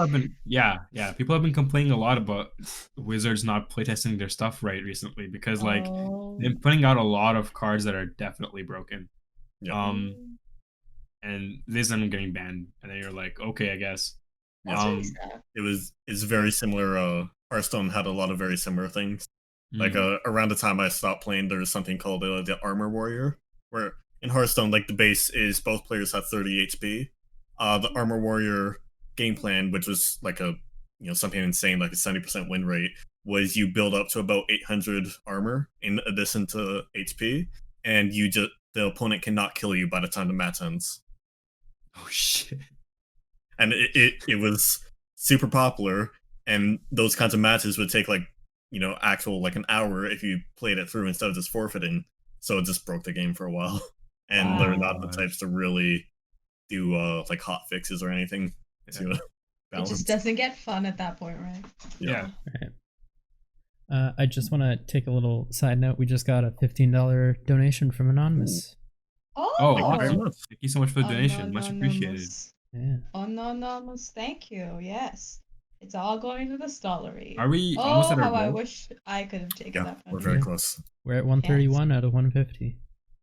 have been complaining a lot about Wizards not playtesting their stuff right recently because like Oh. they're putting out a lot of cards that are definitely broken. Yeah. And this ended up getting banned, and then you're like, okay, I guess. That's really sad. It's very similar. Hearthstone had a lot of very similar things. Like around the time I stopped playing, there was something called the Armor Warrior, where in Hearthstone, like the base is both players have 30 HP. The Armor Warrior game plan, which was like something insane, like a 70% win rate, was you build up to about 800 armor in addition to HP, and the opponent cannot kill you by the time the match ends. Oh shit! And it was super popular, and those kinds of matches would take like actual like an hour if you played it through instead of just forfeiting. So it just broke the game for a while. And they're not the types to really do like hot fixes or anything to balance. It just doesn't get fun at that point, right? Yeah. Right. I just want to take a little side note. We just got a $15 donation from Anonymous. Oh, thank you very much. Thank you so much for the donation. Much appreciated. Yeah. Anonymous, thank you. Yes. It's all going to the stollery. Are we almost at our how I goal? wish I could have taken that we're money. very close. We're at 131 out of 150.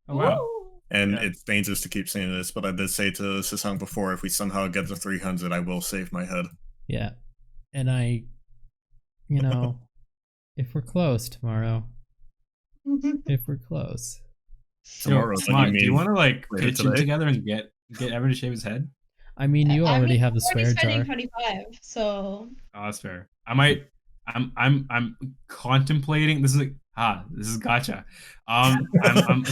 Oh wow. Ooh. And it's dangerous to keep saying this, but I did say to Shashank before, if we somehow get to 300, I will save my head. Yeah. And if we're close tomorrow, if we're close. Tomorrow, do you want to like later pitch in today? together and get Evan to shave his head? I mean, you already have the I'm swear already jar. spending 25, so Oh, that's fair. I'm contemplating. This is gotcha. I'm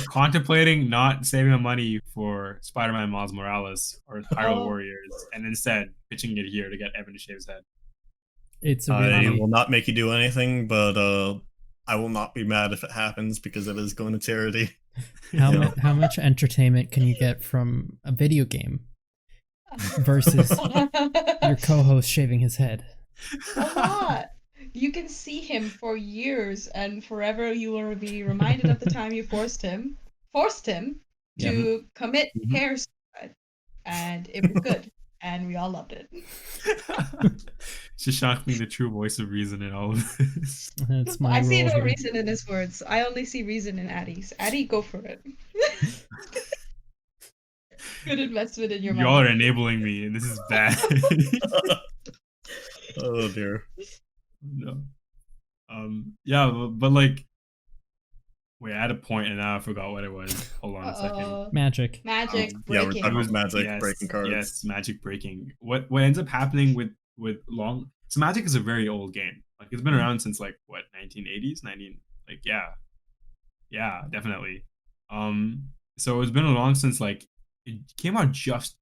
contemplating not saving my money for Spider-Man Miles Morales or Hyrule Warriors, and instead pitching it here to get Evan to shave his head. It's a I really will not make you do anything, but I will not be mad if it happens because it is going to charity. how much entertainment can you get from a video game versus your co-host shaving his head? a lot. You can see him for years, and forever you will be reminded of the time you forced him to commit hair suicide, and it was good, and we all loved it. Shashank being the true voice of reason in all of this. That's my I see role no here. reason in his words. I only see reason in Atty's. Atty, go for it. Good investment in your money. Y'all are enabling me, and this is bad. Oh dear. No. Yeah, but like, wait, I had a point and now I forgot what it was. Hold on a second. Magic. Magic Yeah, we're breaking. talking about magic breaking cards. Yes, magic breaking. What ends up happening with long? So Magic is a very old game. Like it's been around since like what 1980s, yeah, definitely. So it's been long since like it came out just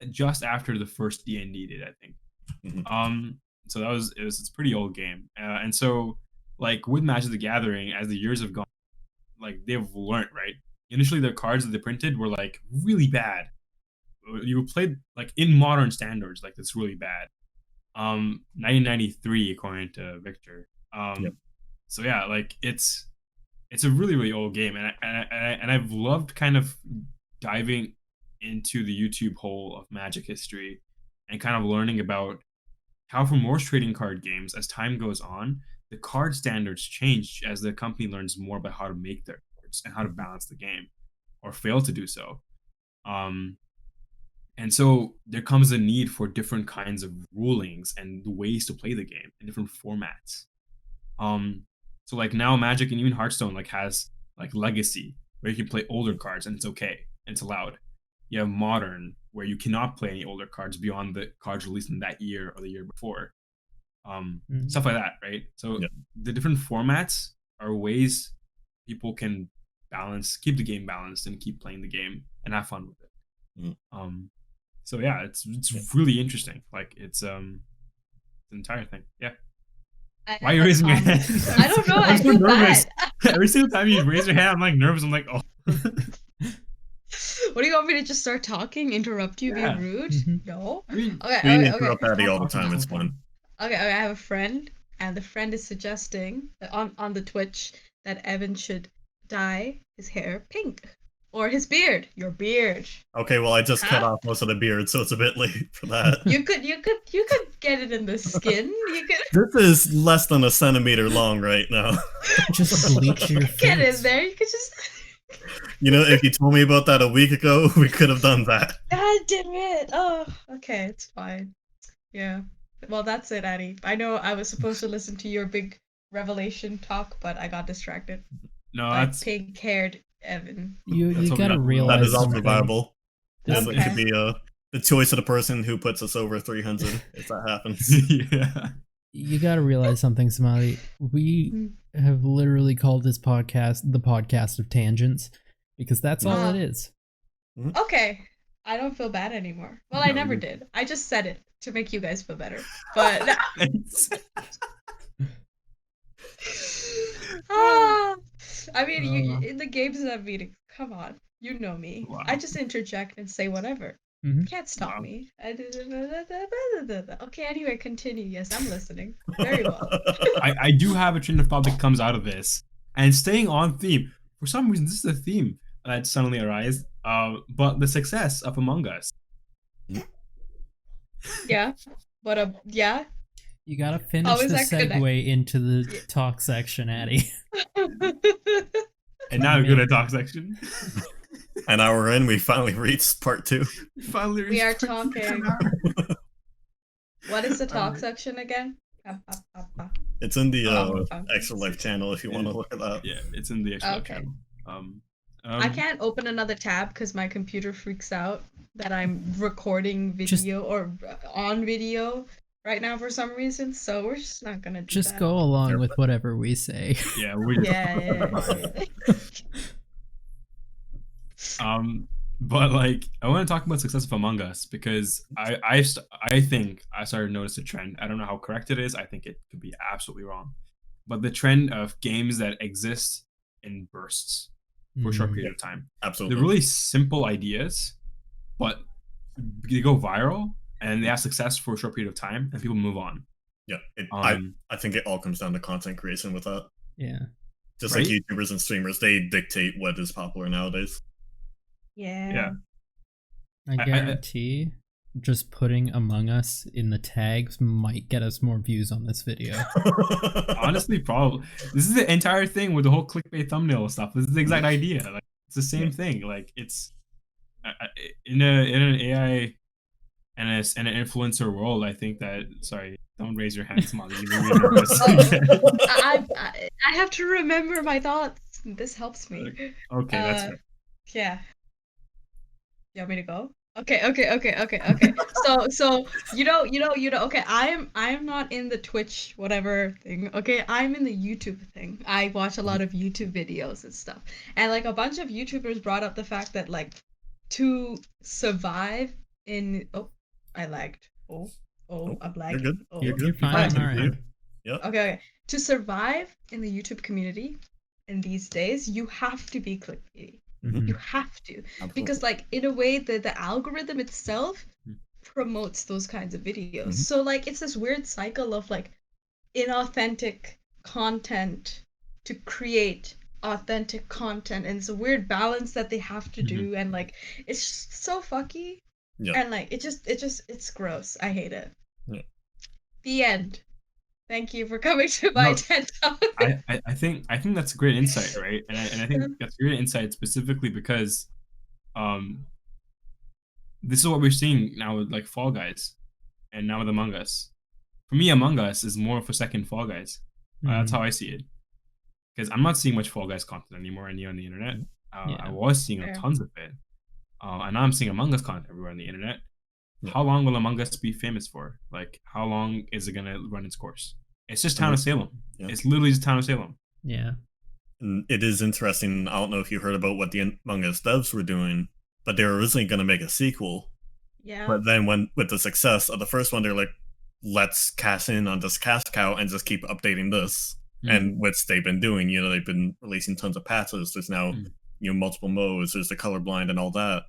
after the first D&D did, I think. So it's a pretty old game, and so like with Magic the Gathering, as the years have gone, like they've learned, right? Initially, the cards that they printed were like really bad. You played like in modern standards, like that's really bad. 1993, according to Victor. So yeah, like it's a really old game, and I've loved kind of diving into the YouTube hole of Magic history and kind of learning about how for most trading card games, as time goes on, the card standards change as the company learns more about how to make their cards and how to balance the game, or fail to do so. And so there comes a need for different kinds of rulings and ways to play the game in different formats. So like now Magic and even Hearthstone like has like Legacy where you can play older cards and it's okay and it's allowed. You have Modern where you cannot play any older cards beyond the cards released in that year or the year before. Stuff like that, right? So the different formats are ways people can keep the game balanced and keep playing the game and have fun with it. So yeah, it's really interesting. Like it's the entire thing. Yeah. Why are you raising your hand? I don't know. I feel nervous. bad. Every single time you raise your hand, I'm like nervous. I'm like, oh. What do you want me to just start talking, interrupt you, be rude? No. I mean, Okay. interrupt Atty all the time. It's fun. Okay. I have a friend, and the friend is suggesting on the Twitch that Evan should dye his hair pink. Or his beard. Your beard. Okay, well I just cut off most of the beard, so it's a bit late for that. You could get it in the skin. You could This is less than a centimeter long right now. Just bleach your face. get in there. You could just You know, if you told me about that a week ago, we could have done that. God damn it. Oh, okay, it's fine. Yeah. Well, that's it, Atty. I know I was supposed to listen to your big revelation talk, but I got distracted. No, by that's pink-haired Evan. You what gotta we- realize That is also something. viable. Okay. It could be the choice of the person who puts us over 300 if that happens. yeah. You gotta realize something, Samadhi. We have literally called this podcast the podcast of tangents because that's all it is. Okay. I don't feel bad anymore. Well, I never did. I just said it to make you guys feel better. But I mean, you in the games that I'm meeting, come on. You know me. Wow. I just interject and say whatever. Mhm. You can't stop me. Okay, anyway, continue. Yes, I'm listening. Very well. I do have a train of thought that comes out of this. And staying on theme. For some reason, this is a theme that suddenly arises. But the success of Among Us. Yeah. But yeah. You gotta finish How is the that connect- segue into the talk section, Atty. And now we go to talk section. An hour in, we finally reached part 2. Finally We are reached- talking. What is the talk section again? It's in the Oh, Extra Life channel if you want to look at that. Yeah, it's in the extra Okay. channel. I can't open another tab because my computer freaks out that I'm recording video or on video right now for some reason. So we're just not gonna do Just that. go along with whatever we say. Yeah, we Yeah. But like I want to talk about success of Among Us because I think I started to notice a trend. I don't know how correct it is. I think it could be absolutely wrong. But the trend of games that exist in bursts for a short period of time. Absolutely. They're really simple ideas, but they go viral and they have success for a short period of time and people move on. Yeah, I think it all comes down to content creation with that. Yeah. Just Right? like YouTubers and streamers, they dictate what is popular nowadays. Yeah. I guarantee just putting Among Us in the tags might get us more views on this video. Honestly, probably. This is the entire thing with the whole clickbait thumbnail stuff. This is the exact idea. Like it's the same thing. Like it's in an AI and an influencer world. I think that. Sorry, don't raise your hands, Molly. You made me nervous. I have to remember my thoughts. This helps me. Okay, that's fair. Yeah. You want me to go? Okay. So you know. Okay, I am not in the Twitch whatever thing. Okay, I'm in the YouTube thing. I watch a lot of YouTube videos and stuff, and like a bunch of YouTubers brought up the fact that like to survive in I lagged. I'm lagging. You're good. Oh. You're fine. All right. Okay. To survive in the YouTube community in these days, you have to be clickbaity. Mhm. You have to, because like in a way the algorithm itself promotes those kinds of videos. So like it's this weird cycle of like inauthentic content to create authentic content, and it's a weird balance that they have to do, and like it's just so fucky. Yeah. And like it's gross. I hate it. Yeah. The end. Thank you for coming to my TED Talk. I think that's a great insight, right? And I think that's great insight specifically because this is what we're seeing now with like Fall Guys, and now with Among Us. For me, Among Us is more of a second Fall Guys. That's how I see it. Because I'm not seeing much Fall Guys content anymore on the internet. I was seeing tons of it, and now I'm seeing Among Us content everywhere on the internet. How long will Among Us be famous for? Like, how long is it gonna run its course? It's just Town of Salem. It's literally just Town of Salem. Yeah. And it is interesting. I don't know if you heard about what the Among Us devs were doing, but they were originally going to make a sequel. Yeah. But then with the success of the first one, they're like, let's cash in on this cash cow and just keep updating this. And which they've been doing. They've been releasing tons of patches. There's now multiple modes. There's the colorblind and all that.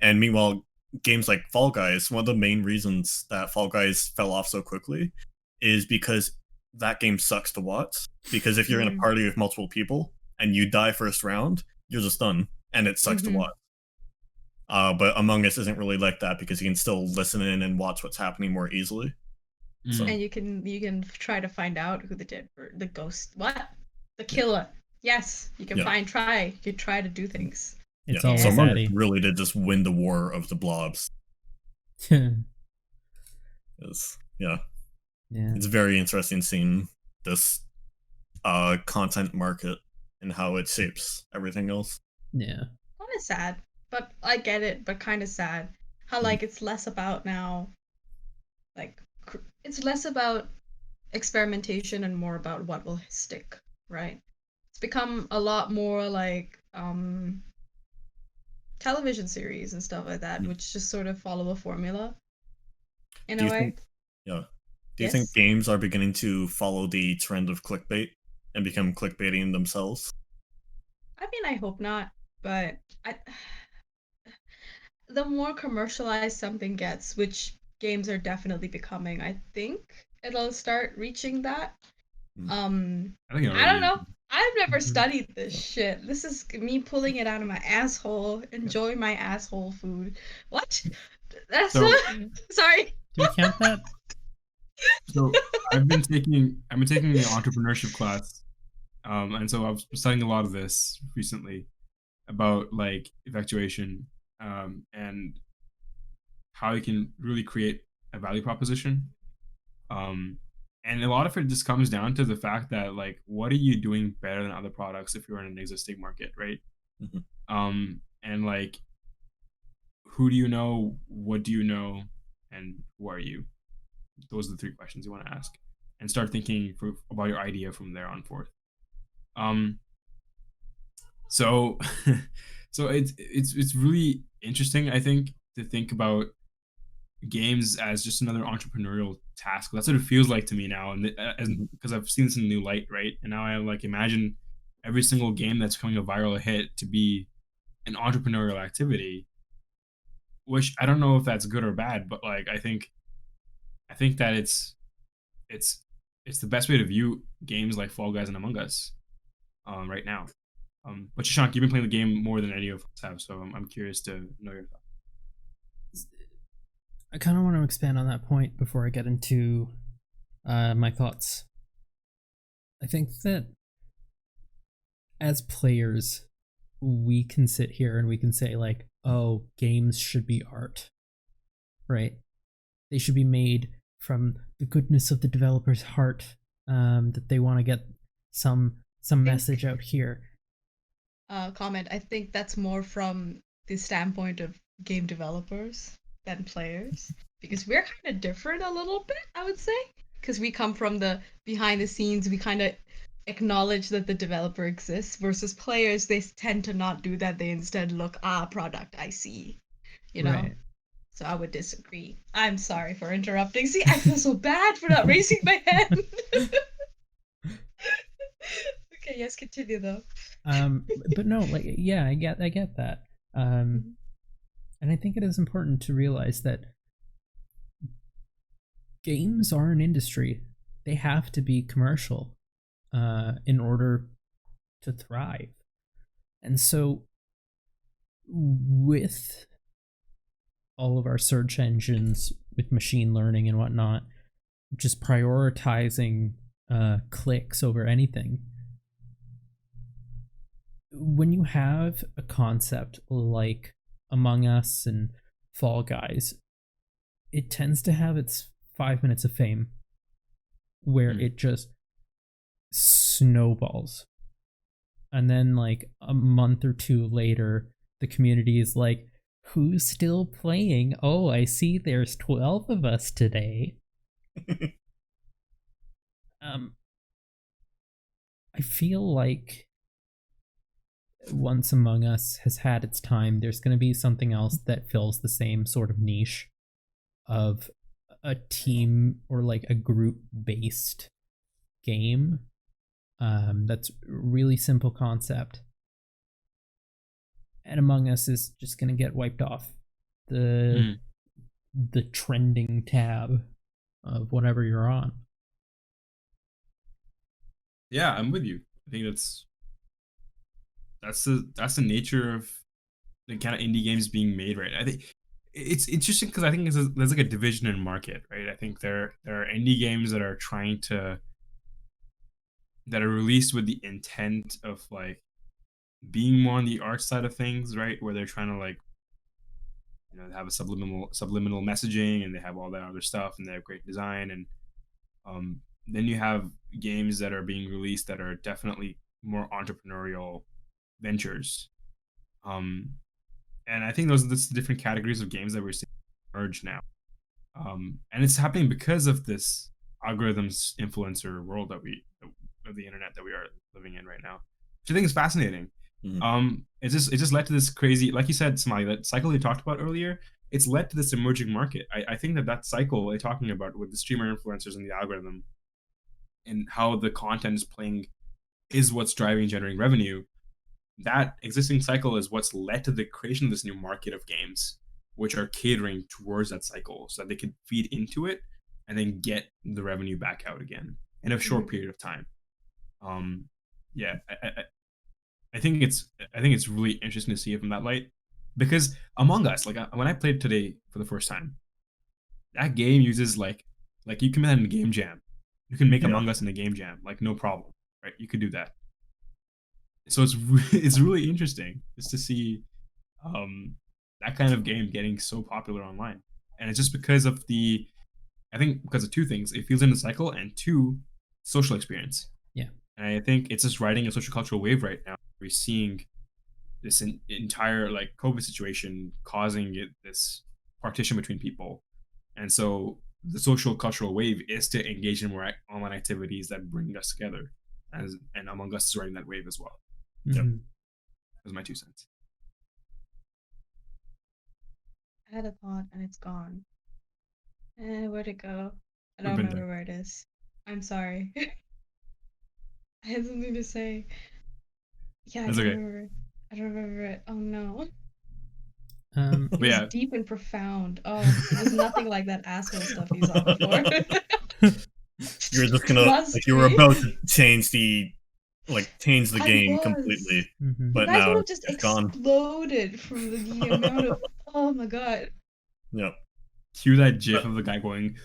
And meanwhile, games like Fall Guys, one of the main reasons that Fall Guys fell off so quickly is because that game sucks to watch. Because if you're in a party with multiple people and you die first round, you're just done, and it sucks to watch. But Among Us isn't really like that because you can still listen in and watch what's happening more easily. So. And you can try to find out who the ghost, the killer. Yes, you can you can try to do things. It's all so Among Us really did just win the war of the blobs. It's very interesting seeing this content market and how it shapes everything else. Yeah. Kind of sad, but I get it, but kind of sad. How like it's less about now, like it's less about experimentation and more about what will stick, right? It's become a lot more like television series and stuff like that, which just sort of follow a formula in a way. Do you think games are beginning to follow the trend of clickbait and become clickbaiting themselves? I mean, I hope not, but the more commercialized something gets, which games are definitely becoming, I think it'll start reaching that. I don't know. I've never studied this shit. This is me pulling it out of my asshole, enjoying my asshole food. What? That's sorry. Do we count that? So I've been taking an entrepreneurship class, and so I've been studying a lot of this recently about like evacuation, and how you can really create a value proposition, and a lot of it just comes down to the fact that like, what are you doing better than other products if you're in an existing market, right? And like, who do you know, what do you know, and who are you? Those are the 3 questions you want to ask, and start thinking about your idea from there on forth. So it's really interesting, I think, to think about games as just another entrepreneurial task. That's what it feels like to me now, and because I've seen this in a new light, right? And now I like imagine every single game that's becoming a viral hit to be an entrepreneurial activity, which I don't know if that's good or bad, but like I think that it's the best way to view games like Fall Guys and Among Us right now. But Shashank, you've been playing the game more than any of us have, so I'm curious to know your thoughts. I kind of want to expand on that point before I get into my thoughts. I think that as players, we can sit here and we can say like, oh, games should be art, right? They should be made from the goodness of the developer's heart, that they want to get some message out here. Comment. I think that's more from the standpoint of game developers than players, because we're kind of different a little bit, I would say, because we come from the behind the scenes. We kind of acknowledge that the developer exists, versus players, they tend to not do that. They instead look, product, I see, you know. Right. So I would disagree. I'm sorry for interrupting. See, I feel so bad for not raising my hand. Okay, yes, continue though. But no, like, yeah, I get that. And I think it is important to realize that games are an industry. They have to be commercial in order to thrive. And so with all of our search engines, with machine learning and whatnot, just prioritizing clicks over anything, when you have a concept like Among Us and Fall Guys, it tends to have its 5 minutes of fame where it just snowballs. And then like a month or two later, the community is like, who's still playing? Oh, I see there's 12 of us today. I feel like once Among Us has had its time, there's going to be something else that fills the same sort of niche of a team or like a group based game. That's really simple concept. And Among Us is just going to get wiped off the trending tab of whatever you're on. Yeah, I'm with you. I think that's the nature of the kind of indie games being made right now. I think it's interesting because I think there's like a division in market, right? I think there are indie games that are released with the intent of like being more on the art side of things, right? Where they're trying to like, have a subliminal messaging, and they have all that other stuff, and they have great design, and then you have games that are being released that are definitely more entrepreneurial ventures. And I think those are the different categories of games that we're seeing emerge now. And it's happening because of this algorithms influencer world of the internet that we are living in right now, which I think is fascinating. It just led to this crazy, like you said, Samadhi, that cycle you talked about earlier. It's led to this emerging market. I think that cycle they're talking about with the streamer influencers and the algorithm, and how the content is playing, is what's generating revenue. That existing cycle is what's led to the creation of this new market of games, which are catering towards that cycle so that they can feed into it and then get the revenue back out again in a short period of time. I think it's really interesting to see it from that light, because Among Us, like when I played today for the first time, that game uses like you can make that in a game jam. You can make Among Us in a game jam, like no problem, right? You could do that. So it's really interesting just to see that kind of game getting so popular online, and it's just because of because of two things: it feels in the cycle, and two, social experience. Yeah, and I think it's just riding a social cultural wave right now. We're seeing this entire like COVID situation causing this partition between people, and so the social cultural wave is to engage in more online activities that bring us together, and Among Us is riding that wave as well. Mm-hmm. Those are my 2 cents. I had a thought and it's gone. Where'd it go? I don't remember where it is. I'm sorry. I had something to say. Yeah, I don't remember. I don't remember it. Oh no. It was deep and profound. Oh, it was nothing like that asshole stuff you saw before. You were just gonna, you were about to change the game completely, but you guys now would have just exploded from the amount of. Oh my god. Yep. Cue that GIF of the guy going.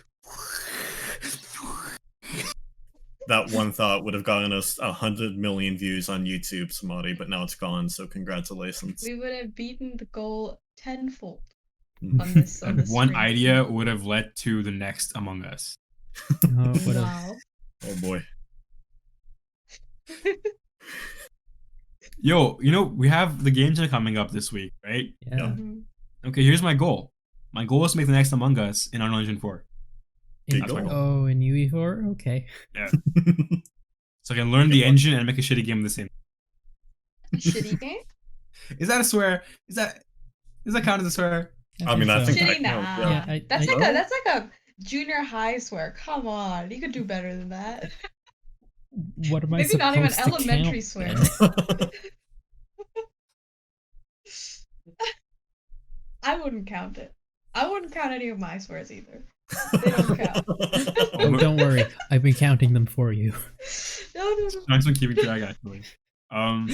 That one thought would have gotten us 100 million views on YouTube, Samadhi, but now it's gone. So congratulations. We would have beaten the goal tenfold on this. And one idea would have led to the next Among Us. Wow. Oh boy. Yo, we have the game jam coming up this week, right? Yeah. Okay, here's my goal. My goal is to make the next Among Us in Unreal Engine 4. Oh, in UE4? Okay. Yeah. So I can learn the engine and make a shitty game of the same. Shitty game? Is that a swear? Does that count as a swear? I think shitty, that nah. That's like a junior high swear. Come on, you could do better than that. What am I Maybe not even elementary swear. I wouldn't count it. I wouldn't count any of my swears either. They don't count. Oh, don't worry. I've been counting them for you. No. Nice one keeping track, actually. One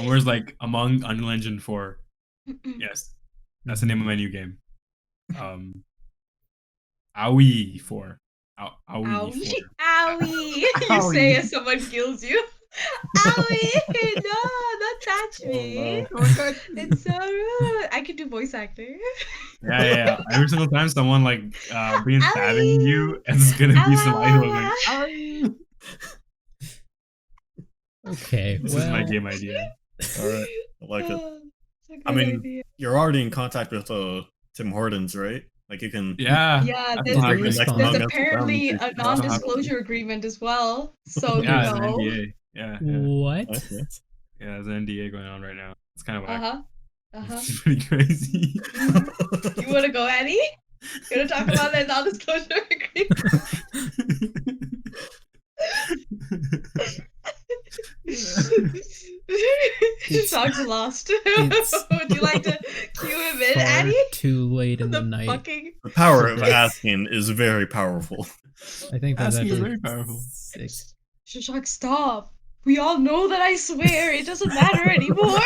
where's like Among Unreal Engine 4. Yes. That's the name of my new game. Owie 4. Owie 4. Owie. You say as someone kills you. Owie! No, don't touch me. It's so rude. I can do voice acting. Yeah. Every single time someone like begins stabbing you, Owie! it's gonna be some idol Owie! going. "Owie!" Okay, This is my well, game idea. All right, I like it. Oh, it's a good I mean, idea. you're already in contact with Tim Hortons, right? Like you can. Yeah. Yeah, that's there's, what Bring happened. this Among there's Us apparently around a you. non-disclosure agreement as well. So Yeah, it's you an know. NDA. Yeah. what? Okay. Yeah, there's an NDA going on right now. It's kind of whack. Uh-huh. It's pretty crazy. You wanna go, Annie? You wanna talk about that non-disclosure agreement? Shashank's lost. it's Would you like to cue him in, far Annie? too late in the night. fucking. The power of asking is very powerful. I think that's Asking is actually very powerful. 6. Shashank, stop. We all know that I swear. It doesn't matter anymore.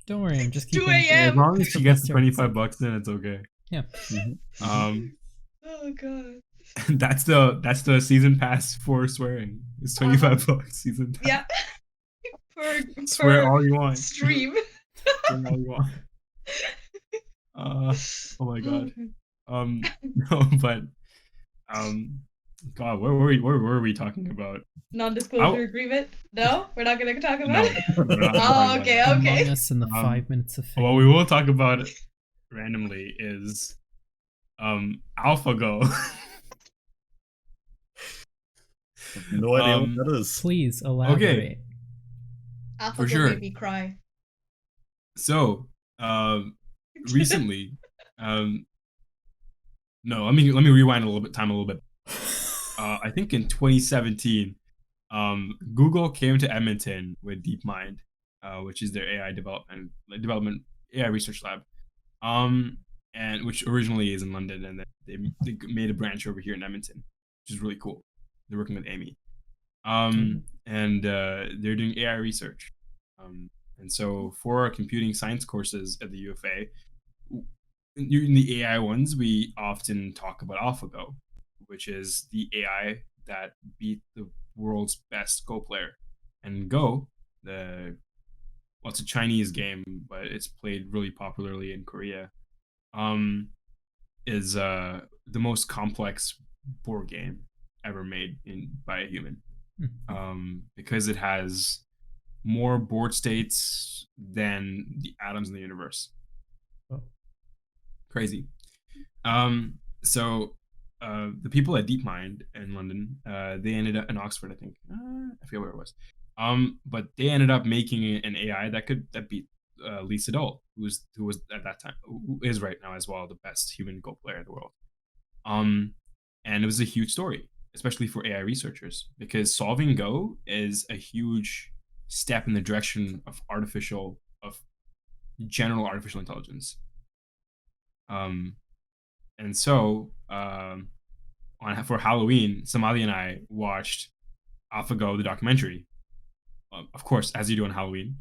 Don't worry, I'm just 2 keeping. As a.m. long as she gets the Start- 25 bucks in, it's okay. Yeah. Oh god. That's the season pass for swearing. It's 25 bucks season pass. Yeah. Swear for all you want. stream. Swear all you want. Oh my god. No, but God, where were we talking about? Non-disclosure agreement? No, we're not gonna talk about No. it. we're not talking Oh, about okay, that. Among okay. Us in the 5 minutes of fame. What we will talk about randomly is AlphaGo. No idea what that is. Please elaborate. AlphaGo sure. made me cry. So, recently, no, let me rewind a little bit. I think in 2017, Google came to Edmonton with DeepMind, which is their AI development AI research lab, and which originally is in London, and then they made a branch over here in Edmonton, which is really cool. They're working with Amy, and they're doing AI research, and so for our computing science courses at the UFA, in the AI ones, we often talk about AlphaGo, which is the AI that beat the world's best Go player. And Go, it's a Chinese game, but it's played really popularly in Korea, is the most complex board game ever made by a human, because it has more board states than the atoms in the universe. Oh. Crazy. So the people at DeepMind in London, they ended up in Oxford, I think. I forget where it was. But they ended up making an AI that beat Lee Sedol, who was at that time, who is right now as well the best human Go player in the world. And it was a huge story, especially for AI researchers, because solving Go is a huge step in the direction of general artificial intelligence. And so for Halloween, Samadhi and I watched AlphaGo, the documentary. Of course, as you do on Halloween.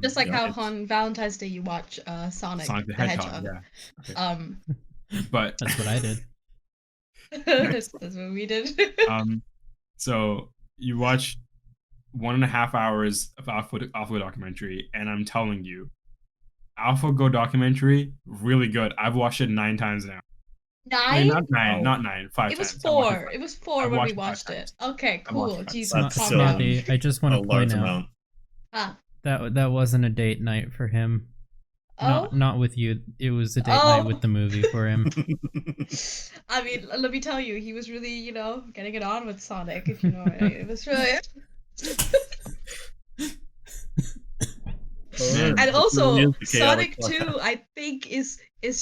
Just like how on Valentine's Day you watch Sonic the Hedgehog. Yeah. Okay. But That's what I did. That's what we did. So you watch 1.5 hours of AlphaGo documentary, and I'm telling you, AlphaGo documentary, really good. I've watched it 9 times now. 9? Not 9, 5 It was times. 4. It was 4 when we watched it. Okay, cool. watched it. Jesus. That's Samadhi, I just want to large point out amount. that wasn't a date night for him. Oh? Not with you. It was a date night with the movie for him. I mean, let me tell you, he was really, getting it on with Sonic, if you know what I mean. It was really... And also, Sonic 2, I think, is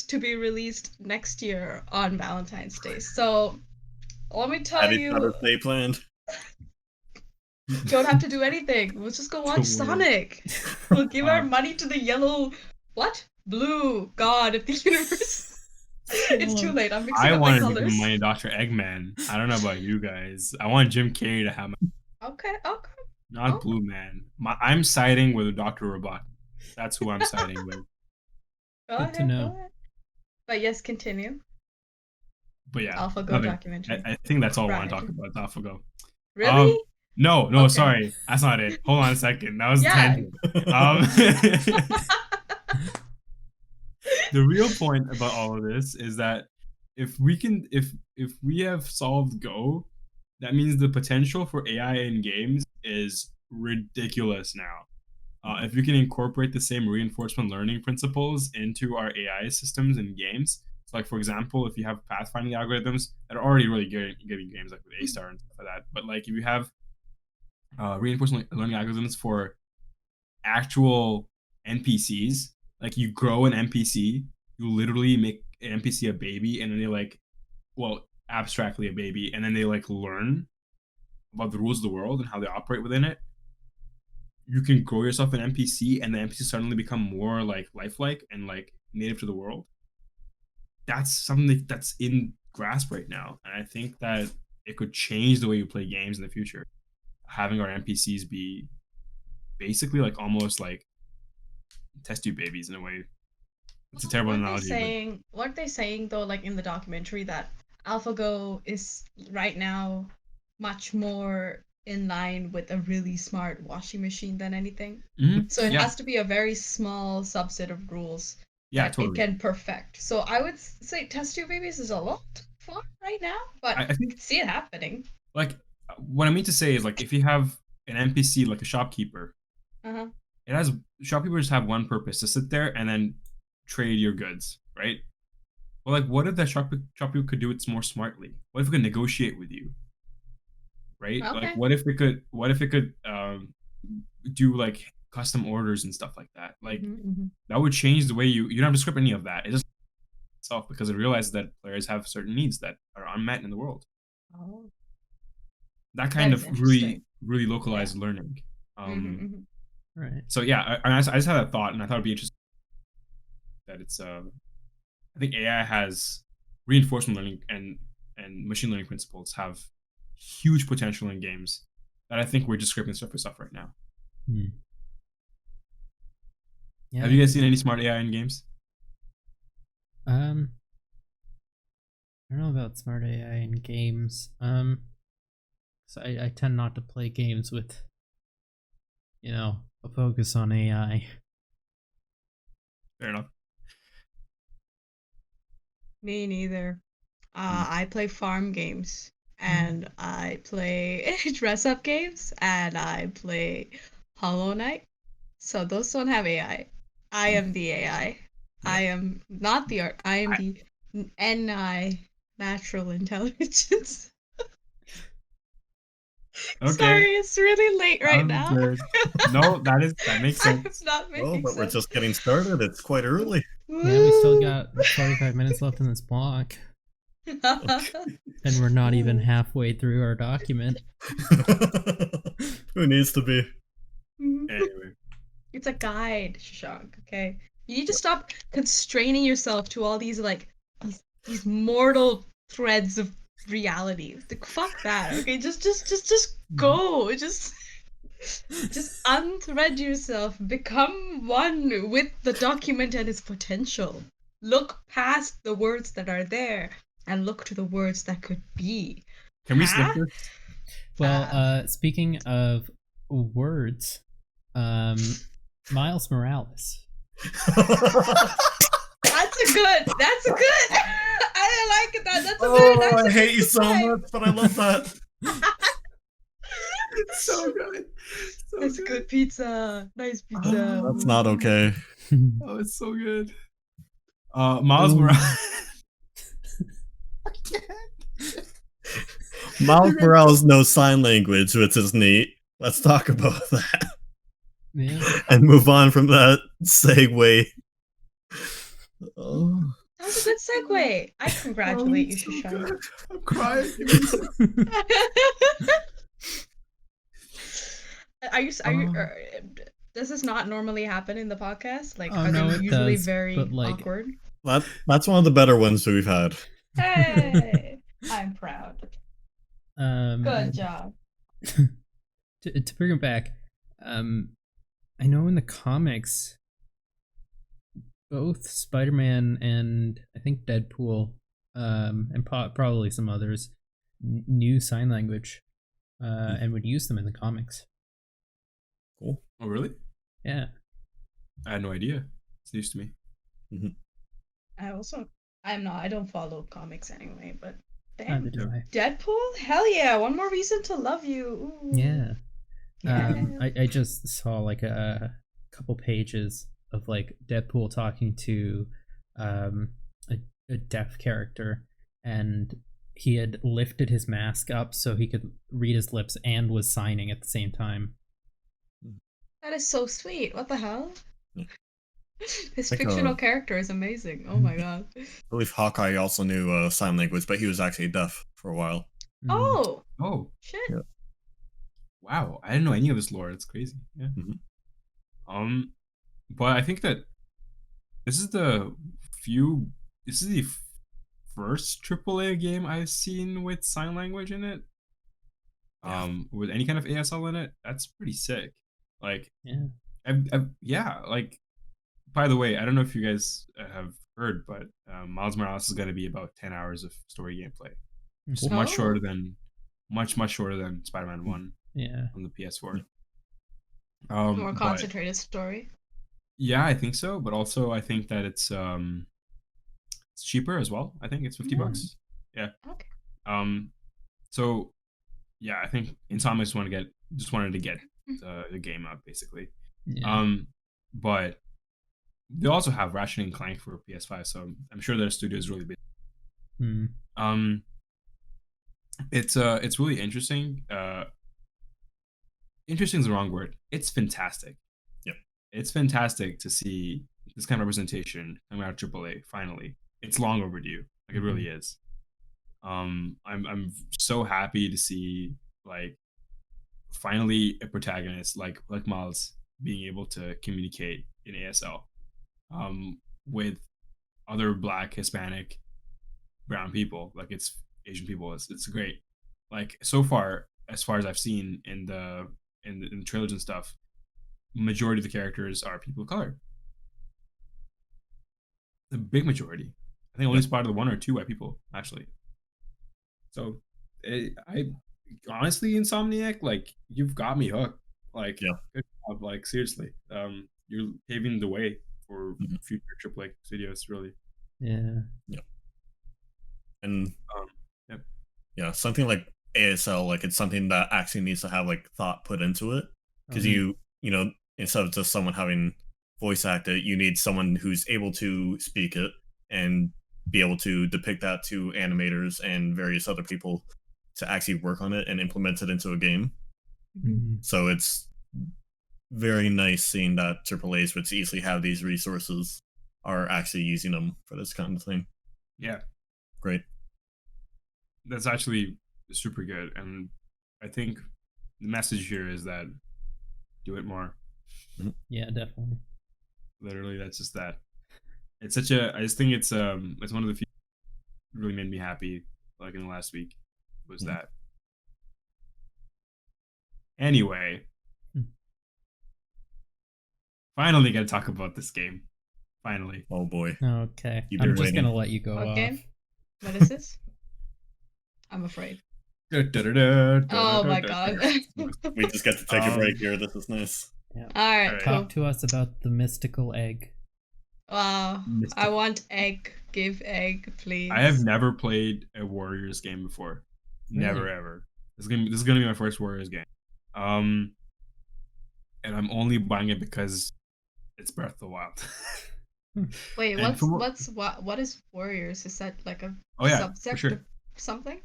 to be released next year on Valentine's Day. So, let me tell you... Father's Day planned. You don't have to do anything. We'll just go watch Sonic. We'll give our money to the yellow... What? Blue god of the universe. It's too late. I'm mixing up my I colors. want to give money to Dr. Eggman. I don't know about you guys. I want Jim Carrey to have my... Okay. Not Blue Man. I'm siding with Dr. Robot. That's who I'm siding with. Go Good to know. ahead. But yes, continue. But yeah. AlphaGo documentary. I think that's all I want to talk about. AlphaGo. Really? No, Okay. sorry, that's not it. Hold on a second. That was a Yeah. tangent. The real point about all of this is that if we have solved Go, that means the potential for AI in games is ridiculous now. If we can incorporate the same reinforcement learning principles into our AI systems and games, so like for example, if you have pathfinding algorithms that are already really good in games like with A-Star and stuff like that, but like if you have reinforcement learning algorithms for actual NPCs, like you grow an NPC, you literally make an NPC a baby, and then they like, well, abstractly a baby, and then they like learn about the rules of the world and how they operate within it. You can grow yourself an NPC, and the NPC suddenly become more like lifelike and like native to the world. That's something that's in grasp right now, and I think that it could change the way you play games in the future. Having our NPCs be basically like almost like test tube babies in a way. It's a terrible analogy. Weren't they saying though, like in the documentary, that AlphaGo is right now much more in line with a really smart washing machine than anything? Mm-hmm. So it has to be a very small subset of rules that totally. it can perfect. So I would say test tube babies is a lot far right now, but I think see it happening. Like what I mean to say is, like, if you have an NPC like a shopkeeper, it has shopkeepers have one purpose: to sit there and then trade your goods, right? Well, like, what if that shopkeeper could do it more smartly? What if it could negotiate with you, right? Okay. Like, what if it could do like custom orders and stuff like that? Like, that would change the way you don't have to script any of that. It just itself, because it realizes that players have certain needs that are unmet in the world. Oh. That kind of really localized learning. Right. So yeah, I just had a thought, and I thought it'd be interesting that it's I think AI has reinforcement learning and machine learning principles have huge potential in games that I think we're just scraping the surface of right now. Yeah. Have you guys seen any smart AI in games? I don't know about smart AI in games. So I tend not to play games with, a focus on AI. Fair enough. Me neither. I play farm games, and I play dress-up games, and I play Hollow Knight. So those don't have AI. I am the AI. I am not the art. I am the NI, natural intelligence. Okay. Sorry, it's really late right now. No, that makes sense. I'm not making but sense. we're just getting started. It's quite early. Yeah, we still got 45 minutes left in this block. And we're not even halfway through our document. Who needs to be? Anyway. It's a guide, Shashank, okay? You need to stop constraining yourself to all these, like, these mortal threads of reality. Like, fuck that, okay? Just go. Just unthread yourself. Become one with the document and its potential. Look past the words that are there and look to the words that could be. Can we skip this? Well, speaking of words, Miles Morales. That's a good. I like that. That's a very nice. I hate you so much, but I love that. It's so good. It's good pizza. Nice pizza. That's not okay. Oh, it's so good. Miles Morales. Miles Morales knows sign language, which is neat. Let's talk about that. Yeah. And move on from that segue. Oh. That was a good segue. I congratulate you, Shashank. I'm crying. Are you? Does this not normally happen in the podcast? Like, are no, they it usually does, very but, like, awkward? That's one of the better ones we've had. Hey, I'm proud. Good job. To bring it back, I know in the comics, both Spider-Man and I think Deadpool, and probably some others, knew sign language. and would use them in the comics. Cool. Oh, really? Yeah. I had no idea. It's news to me. I don't follow comics anyway, but Neither damn. do I. Deadpool? Hell yeah, one more reason to love you. Ooh. Yeah. Yeah. I just saw like a couple pages of like Deadpool talking to a deaf character, and he had lifted his mask up so he could read his lips and was signing at the same time. That is so sweet. What the hell? His Like, fictional character is amazing. Oh my god. I believe Hawkeye also knew sign language, but he was actually deaf for a while. Oh Oh, shit. Yeah. wow. I didn't know any of this lore. It's crazy. Yeah. But I think that this is the first AAA game I've seen with sign language in it. With any kind of ASL in it. That's pretty sick. Like, Yeah. like, by the way, I don't know if you guys have heard, but Miles Morales is going to be about 10 hours of story gameplay. Just Cool. much shorter than Spider-Man 1 Yeah. on the PS4. More concentrated story. Yeah, I think so, but also I think that it's cheaper as well. I think it's $50. Yeah. Okay. So yeah, I think Insomniac just wanted to get the game out basically. Yeah. But they also have Ratchet and Clank for PS5, so I'm sure their studio is really big. It's really interesting. Interesting is the wrong word. It's fantastic. Yep. It's fantastic to see this kind of representation coming out of AAA. Finally, it's long overdue. Like, it really is. I'm so happy to see, like, finally a protagonist like Miles being able to communicate in ASL with other Black, Hispanic, brown people. Like, it's Asian people. It's great. Like, so far, as far as I've seen in the trailers and stuff, majority of the characters are people of color. The big majority. I think only spotted one or two white people, actually. So, I honestly, Insomniac, like, you've got me hooked. Like, good job. Like, seriously, you're paving the way for future AAA studios, really. Yeah. And something like ASL, like, it's something that actually needs to have like thought put into it, because you know, instead of just someone having voice act it, you need someone who's able to speak it and be able to depict that to animators and various other people to actually work on it and implement it into a game. So it's very nice seeing that AAAs, which easily have these resources, are actually using them for this kind of thing. Yeah. Great. That's actually super good. And I think the message here is that do it more. Yeah, definitely. Literally, that's just that. It's such a, I just think it's one of the few that really made me happy, like, in the last week, was that. Anyway, finally got to talk about this game. Finally. Oh boy. Okay. You've I'm been just waiting. gonna let you go off. Game? What is this? I'm afraid. Oh my god. We just get to take a break here. This is nice. Yeah. Alright, cool. Talk to us about the mystical egg. Wow. I want egg. Give egg, please. I have never played a Warriors game before. Never, Really? ever. This is gonna be my first Warriors game. And I'm only buying it because it's Breath of the Wild. Wait, And what is Warriors? Is that like a subset for sure. of something?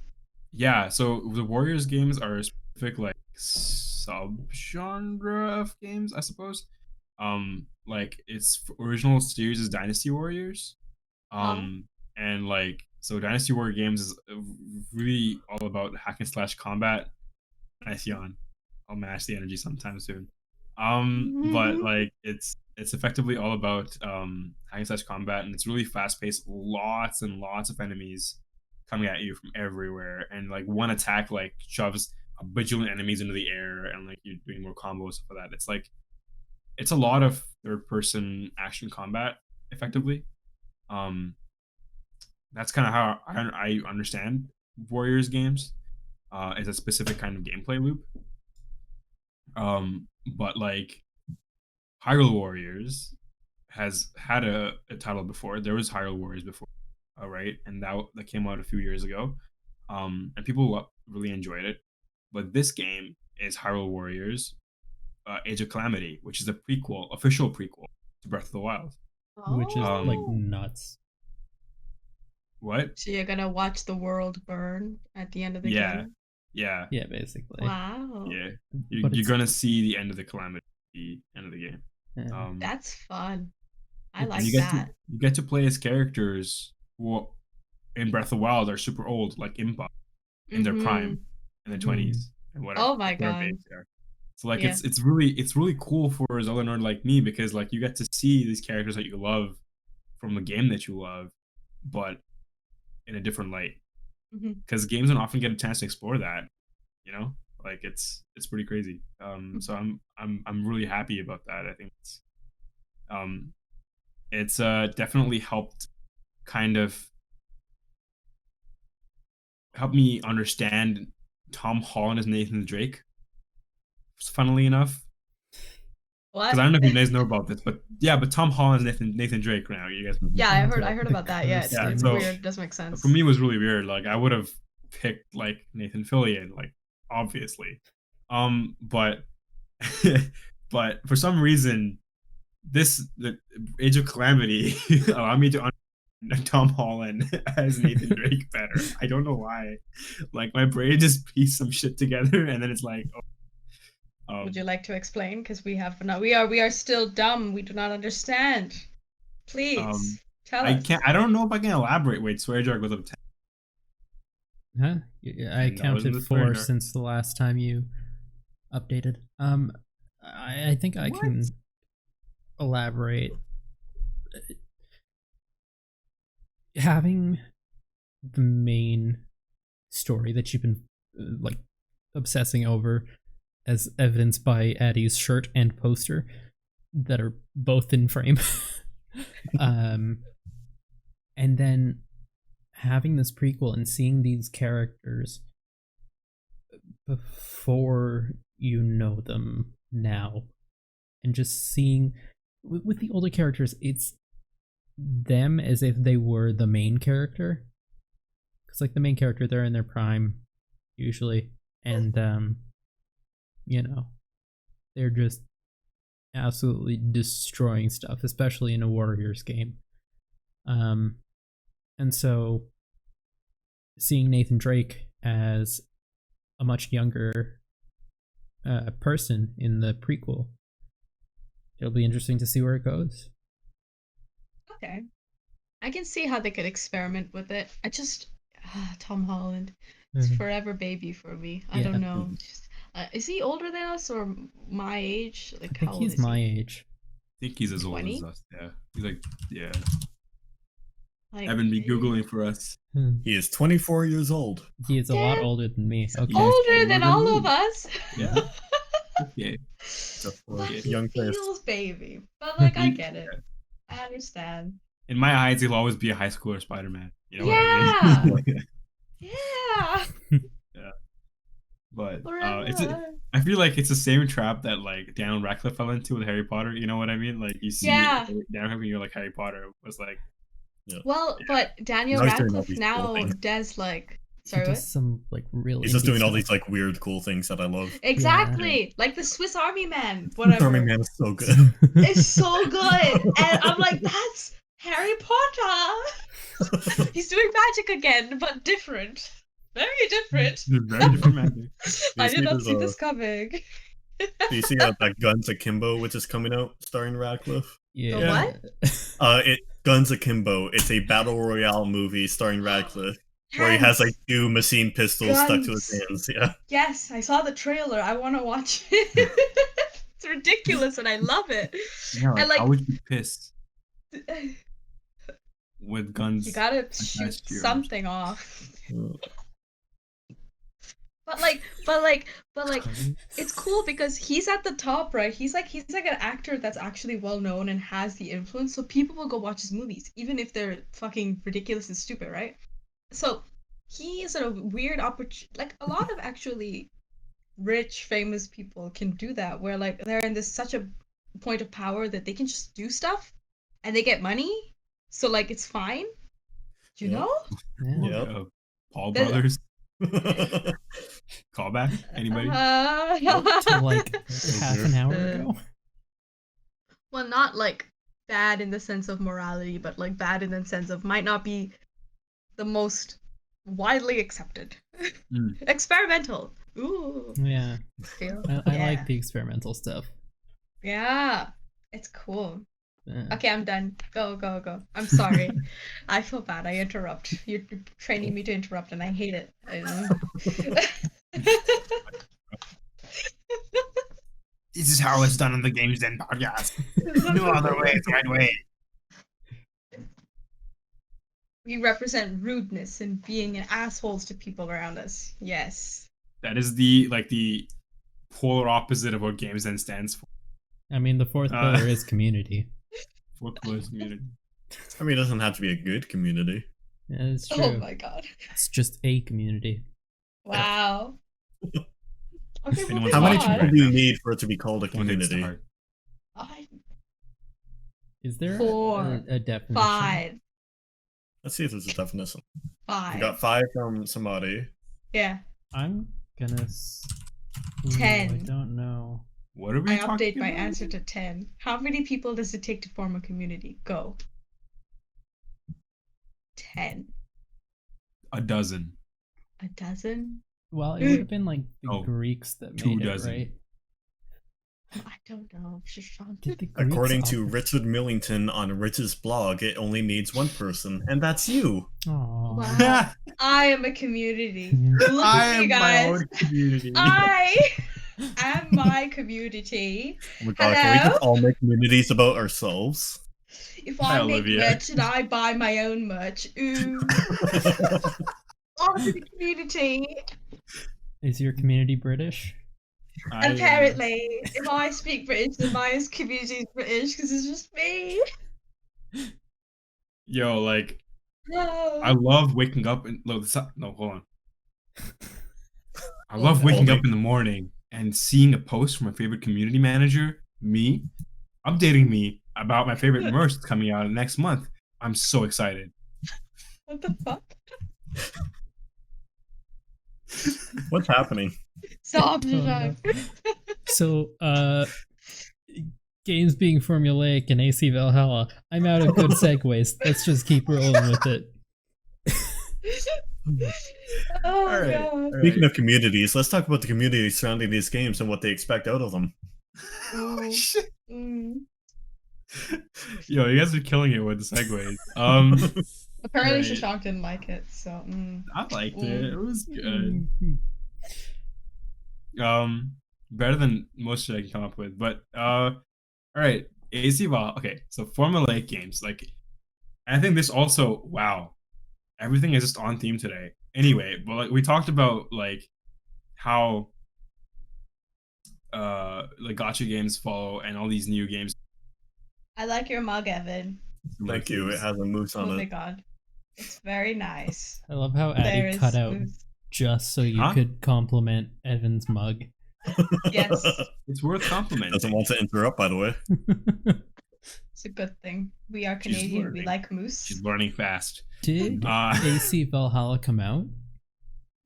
Yeah, so the Warriors games are a specific, like, subgenre of games, I suppose. Like, its original series is Dynasty Warriors. And, like, so Dynasty Warrior games is really all about hack and slash combat. Nice yawn. I'll match the energy sometime soon. But, like, it's effectively all about hack and slash combat, and it's really fast paced. Lots and lots of enemies coming at you from everywhere, and, like, one attack, like, shoves a bajillion enemies into the air, and, like, you're doing more combos for that. It's like, it's a lot of third person action combat, effectively. That's kind of how I understand Warriors games. is a specific kind of gameplay loop. But like Hyrule Warriors has had a title before. There was Hyrule Warriors before, right? And that came out a few years ago. And people really enjoyed it. But this game is Hyrule Warriors Age of Calamity, which is a official prequel to Breath of the Wild. Which is like Oh. nuts. What? So you're gonna watch the world burn at the end of the Yeah. game? Yeah. Yeah, basically. Wow. Yeah. But You're it's- gonna see the end of the Calamity, the end of the game. Yeah. That's fun. I And like you get that. you get to play as characters who in Breath of the Wild are super old, like Impa, in their prime, in their 20s, and whatever. Oh my whatever God. age they are. So like Yeah. it's really cool for a Zelda nerd like me, because like you get to see these characters that you love from the game that you love, but in a different light. Mhm. Because games don't often get a chance to explore that, you know. Like it's pretty crazy. So I'm really happy about that. I think it's definitely helped kind of help me understand Tom Holland as Nathan Drake. Funnily enough, What? because I don't know if you guys know about this, but Tom Holland is Nathan Drake now. You guys, Yeah, I heard about that. Yeah, it's, Yeah, it's so- weird. Doesn't make sense. for me, it was really weird. Like I would have picked like Nathan Fillion, like obviously, but but for some reason, the Age of Calamity allowed me to understand Tom Holland as Nathan Drake better. I don't know why. Like my brain just pieced some shit together, and then it's like, Would you like to explain? Because we are still dumb. We do not understand. Please tell I us. can't. I don't know if I can elaborate. Wait, swear jar goes up 10. Huh? Yeah, I $10 in counted the 4 swear jar. since the last time you updated. I think I What? can elaborate. Having the main story that you've been like obsessing over, as evidenced by Atty's shirt and poster that are both in frame. And then having this prequel and seeing these characters before you know them now, and just seeing with the older characters, it's them as if they were the main character, because like the main character, they're in their prime usually, and you know, they're just absolutely destroying stuff, especially in a Warriors game. And so seeing Nathan Drake as a much younger person in the prequel, it'll be interesting to see where it goes. Okay. I can see how they could experiment with it. I just Tom Holland. It's forever baby for me. I Yeah. don't know. Just, is he older than us or my age? Like I think how old he's is my he? age. I think he's as old 20? as us. Yeah, he's like, yeah. Like, Evan, be googling for us. He is 24 years old. He is a lot Dad? older than me. Okay. Oh. older than older all than of me. us. Yeah. Okay. Just for But a he young person. feels baby. But like I get it. I understand. In my eyes, he'll always be a high schooler Spider-Man. You know Yeah. what I mean? Yeah. But Forever. I feel like it's the same trap that like Daniel Radcliffe fell into with Harry Potter. You know what I mean? Like you see Yeah. Daniel Radcliffe and you're like Harry Potter was like, Well, Yeah. but Daniel Now he's doing all Radcliffe these now cool things. does like He sorry does what? some like real. He's just indie doing all stuff. these like weird, cool things that I love. Exactly. Like the Swiss Army Man, whatever. Army Man is so good. It's so good. And I'm like, that's Harry Potter. He's doing magic again, but different. Very different. very different magic. I see did not there's see a- this coming. Do you see that Guns Akimbo, which is coming out, starring Radcliffe? Yeah. what? Guns Akimbo. It's a battle royale movie starring Radcliffe, where he has like 2 machine pistols stuck to his Guns. hands. Yeah. Yes, I saw the trailer. I want to watch it. It's ridiculous, and I love it. Yeah, like, And, like- how would you be pissed with guns? You gotta last shoot year. something off. But like, it's cool because he's at the top, right? He's like an actor that's actually well known and has the influence, so people will go watch his movies, even if they're fucking ridiculous and stupid, right? So he is a weird opportunity. Like a lot of actually rich, famous people can do that, where like they're in this such a point of power that they can just do stuff, and they get money, so like it's fine. Do you Yep. know? Yeah. Yep. Paul There's- Brothers callback. Anybody? To like half an hour ago. Well, not like bad in the sense of morality, but like bad in the sense of might not be the most widely accepted. Mm. Experimental. Ooh. Yeah, Feel. I Yeah. like the experimental stuff. Yeah. It's cool. Yeah. Okay, I'm done. Go, go, go. I'm sorry. I feel bad. I interrupt. You're training me to interrupt, and I hate it. This is how it's done on the Games Den podcast. No other way. It's the right way. We represent rudeness and being an assholes to people around us. Yes. That is the polar opposite of what Games Den stands for. I mean, the fourth pillar is community. For close community. I mean, it doesn't have to be a good community. Yeah, it's true. Oh my god. It's just a community. Wow. Okay, Anyone- moving How many Come people on. do you need for it to be called a One hits the community? heart. Is there Four, a definition? 5. Let's see if there's a definition. 5. We got 5 from Samadhi. Yeah. I'm gonna. Ooh, 10. I don't know. What are we I talking update my about? answer to 10. How many people does it take to form a community? Go. 10. A dozen. A dozen? Well, it would have been like the Oh, Greeks that 2 made it, dozen. right? I don't know. Shashank. Did the Greeks According to up- Richard Millington on Rich's blog, it only needs 1 person, and that's you. Aw. Wow. I am a community. Yeah. Look I at me, am my guys. own community. I am my community. Oh my god, can we Hello? just all make communities about ourselves? If Hi, I make Olivia. merch and I buy my own merch, ooh. On to the community. Is your community British? Apparently, if I speak British, then my community is British because it's just me. Yo, like, No. I love waking up and no, hold on. I love waking up in the morning and seeing a post from my favorite community manager, me, updating me about my favorite merch that's coming out next month. I'm so excited. What the fuck? What's happening? Stop, Oh, no. Shashank. So, games being formulaic and AC Valhalla. I'm out of good segues. Let's just keep rolling with it. Oh All right. god. Speaking of communities, let's talk about the community surrounding these games and what they expect out of them. Oh, Ooh. shit. Mm. Yo, you guys are killing it with the segues. Apparently, Right. Shashank didn't like it, so. I liked it. It was good. Mm. Better than most shit I can come up with. But all right, AC Val. Okay, so formulaic games. Like, I think this also. Wow, everything is just on theme today. Anyway, but like we talked about like how like gotcha games follow and all these new games. I like your mug, Evan. Thank you. It has a moose Oh on my it. god. It's very nice. I love how There Atty is cut out moose. just so you Huh? could compliment Evan's mug. Yes. It's worth complimenting. Doesn't want to interrupt, by the way. It's a good thing. We are She's Canadian. We learning. like moose. She's learning fast. Did Uh, AC Valhalla come out?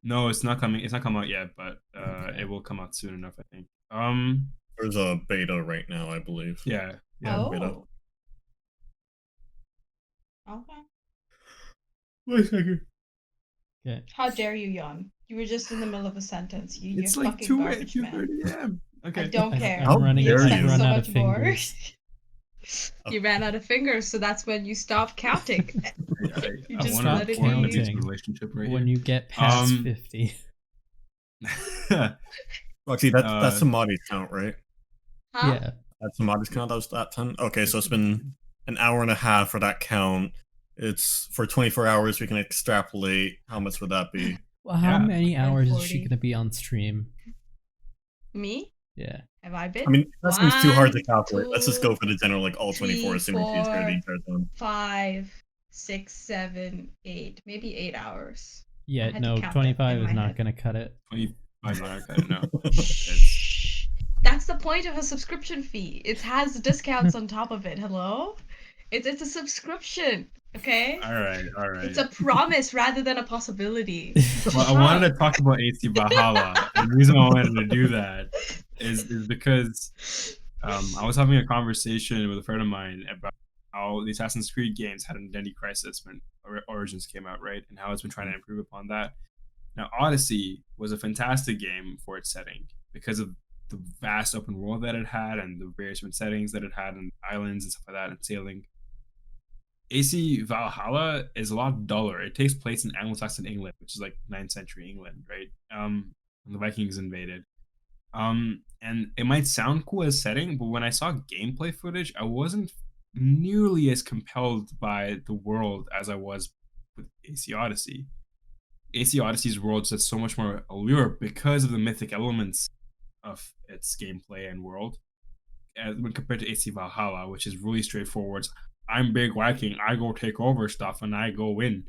no, it's not coming. It's not come out yet, but it will come out soon enough, I think. There's a beta right now, I believe. Yeah. Yeah, beta. Oh. Okay. Wait a second. Okay. How dare you yawn? You were just in the middle of a sentence. You're It's like fucking 2 garbage man. 2:30 a.m. Okay. I don't care. I'm running, dare I've you. run So out of much more. fingers. You ran out of fingers, so that's when you stop counting. You I just want let to it form a be. decent relationship right When you get past 50. here. Actually, that's Samadhi's count, right? Huh? Yeah. That's Samadhi's count. That was that 10. Okay, so it's been an hour and a half for that count. It's for 24 hours. We can extrapolate. How much would that be? Well, how Yeah. many hours is she 40. gonna be on stream? Me? Yeah. Have I been? I mean, that seems too hard to 1, calculate. Let's just go 2, for the general, like all 24, 3, assuming she's there the 4. entire time. 5, 6, 7, 8. Maybe 8 hours. Yeah, had to no, count that 25 in is my not head. going to cut it. 25 not cut it, no. Shh. That's the point of a subscription fee. It has discounts on top of it. Hello? It's a subscription, okay? All right. It's a promise rather than a possibility. Well, I wanted to talk about AC Valhalla, and the reason I wanted to do that is because I was having a conversation with a friend of mine about how the Assassin's Creed games had an identity crisis when Origins came out, right? And how it's been trying to improve upon that. Now, Odyssey was a fantastic game for its setting because of the vast open world that it had and the various different settings that it had and islands and stuff like that and sailing. AC Valhalla is a lot duller. It takes place in Anglo-Saxon England, which is like 9th century England, right? When the Vikings invaded. And it might sound cool as setting, but when I saw gameplay footage, I wasn't nearly as compelled by the world as I was with AC Odyssey. AC Odyssey's world is just so much more allure because of the mythic elements of its gameplay and world, when compared to AC Valhalla, which is really straightforward. I'm big Viking, I go take over stuff and I go win.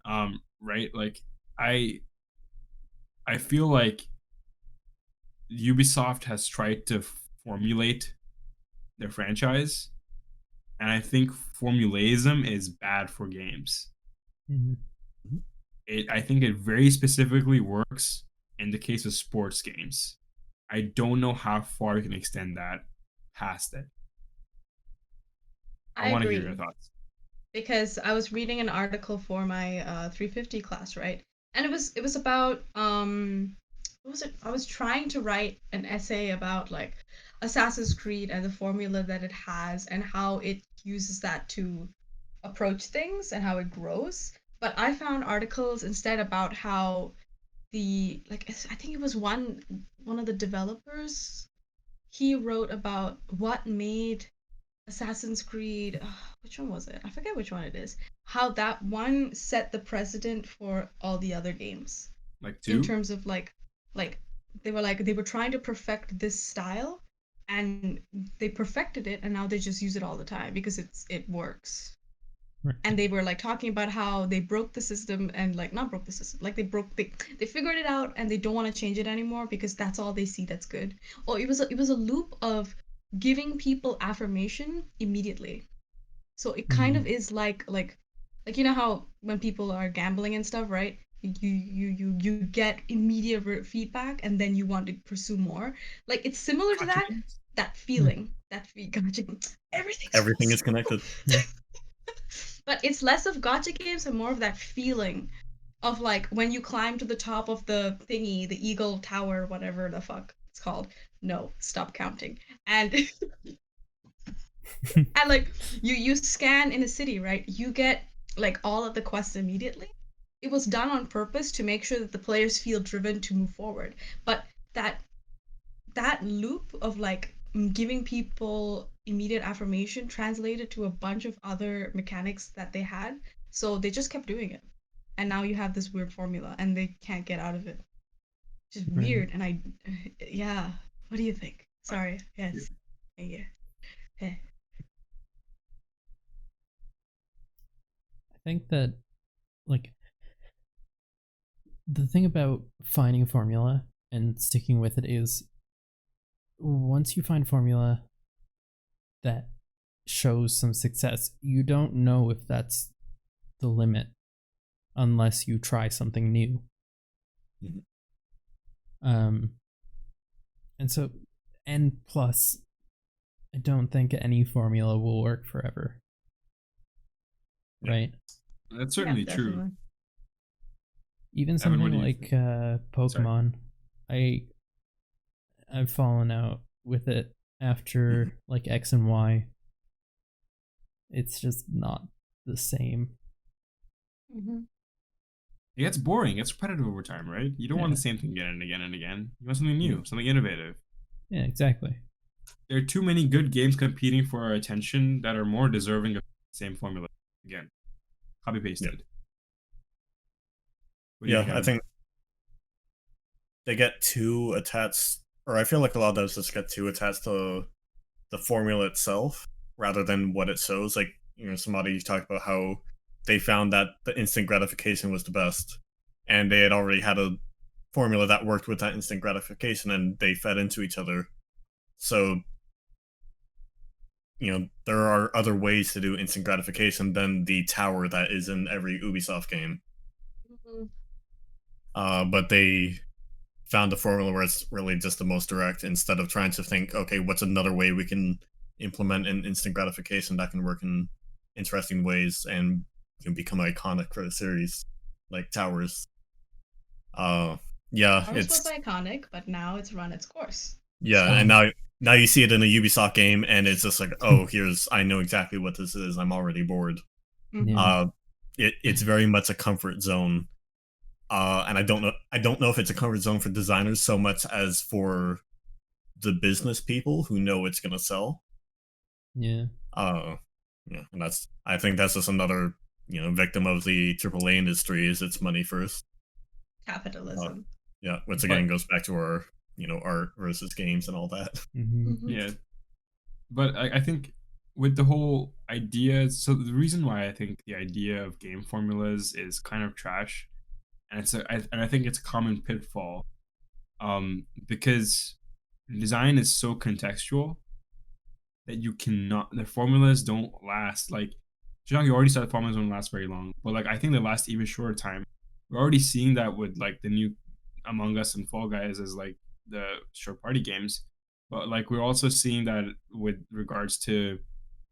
Right? Like I feel like Ubisoft has tried to formulate their franchise, and I think formulaism is bad for games. Mhm. I think it very specifically works in the case of sports games. I don't know how far you can extend that past it. I want to hear your thoughts. Because I was reading an article for my 350 class, right? And it was about what was it? I was trying to write an essay about like Assassin's Creed and the formula that it has and how it uses that to approach things and how it grows. But I found articles instead about how I think it was one of the developers, he wrote about what made Assassin's Creed, which one was it? I forget which one it is. How that one set the precedent for all the other games. Like two? In terms of like they were trying to perfect this style and they perfected it and now they just use it all the time because it works. Right. And they were like talking about how they broke the system and like not broke the system, like they figured it out and they don't want to change it anymore because that's all they see that's good. Oh, it was a loop of giving people affirmation immediately. So it kind of is like you know how when people are gambling and stuff, right? You get immediate feedback and then you want to pursue more. Like it's similar to that feeling. Gotcha. Everything is connected. But it's less of gotcha games and more of that feeling of like when you climb to the top of the thingy, the Eagle Tower, whatever the fuck it's called. No, stop counting. And and like you scan in a city, right? You get like all of the quests immediately. It was done on purpose to make sure that the players feel driven to move forward. But that loop of like giving people immediate affirmation translated to a bunch of other mechanics that they had. So they just kept doing it. And now you have this weird formula and they can't get out of it. Just weird. And yeah. What do you think? Sorry. Yes. Yeah. I think that like the thing about finding a formula and sticking with it is once you find a formula that shows some success, you don't know if that's the limit unless you try something new. And plus, I don't think any formula will work forever. Right? That's certainly true. Even something like Pokemon, I've fallen out with it after like X and Y. It's just not the same. It gets boring. It's repetitive over time, right? You don't want the same thing again and again and again. You want something new, something innovative. Yeah, exactly. There are too many good games competing for our attention that are more deserving of the same formula. Again, copy pasted. I think they get too attached, or I feel like a lot of those just get too attached to the formula itself rather than what it shows. Like, Samadhi talked about how they found that the instant gratification was the best. and they had already had a formula that worked with that instant gratification, and they fed into each other. So, there are other ways to do instant gratification than the tower that is in every Ubisoft game. But they found a formula where it's really just the most direct, instead of trying to think, okay, what's another way we can implement an instant gratification that can work in interesting ways and become iconic for the series, like towers. Yeah, Ours was iconic, but now it's run its course. Yeah, and now you see it in a Ubisoft game, and it's just like, oh, I know exactly what this is. I'm already bored. Yeah. It's very much a comfort zone. And I don't know if it's a comfort zone for designers so much as for the business people who know it's gonna sell. Yeah. Yeah, and I think that's just another victim of the AAA industry, is it's money first. Capitalism. Yeah, which again goes back to our art versus games and all that. Yeah, but I think with the whole idea, so the reason why I think the idea of game formulas is kind of trash, and I think it's a common pitfall, because design is so contextual that the formulas don't last. Like, Shashank, you already said the formulas don't last very long, but like I think they last even shorter time. We're already seeing that with like the new Among Us and Fall Guys as like the short party games, but like we're also seeing that with regards to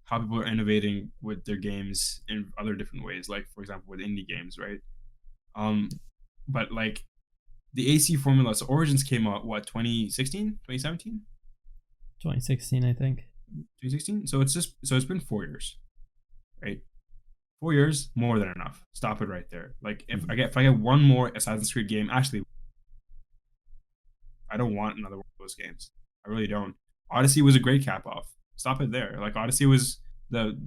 how people are innovating with their games in other different ways, like for example with indie games, right? But like the AC formula, so Origins came out, what, 2016, 2017? 2016, I think. 2016. So it's been 4 years, right? 4 years, more than enough. Stop it right there. Like if I get one more Assassin's Creed game, actually, I don't want another one of those games. I really don't. Odyssey was a great cap off. Stop it there. Like Odyssey was the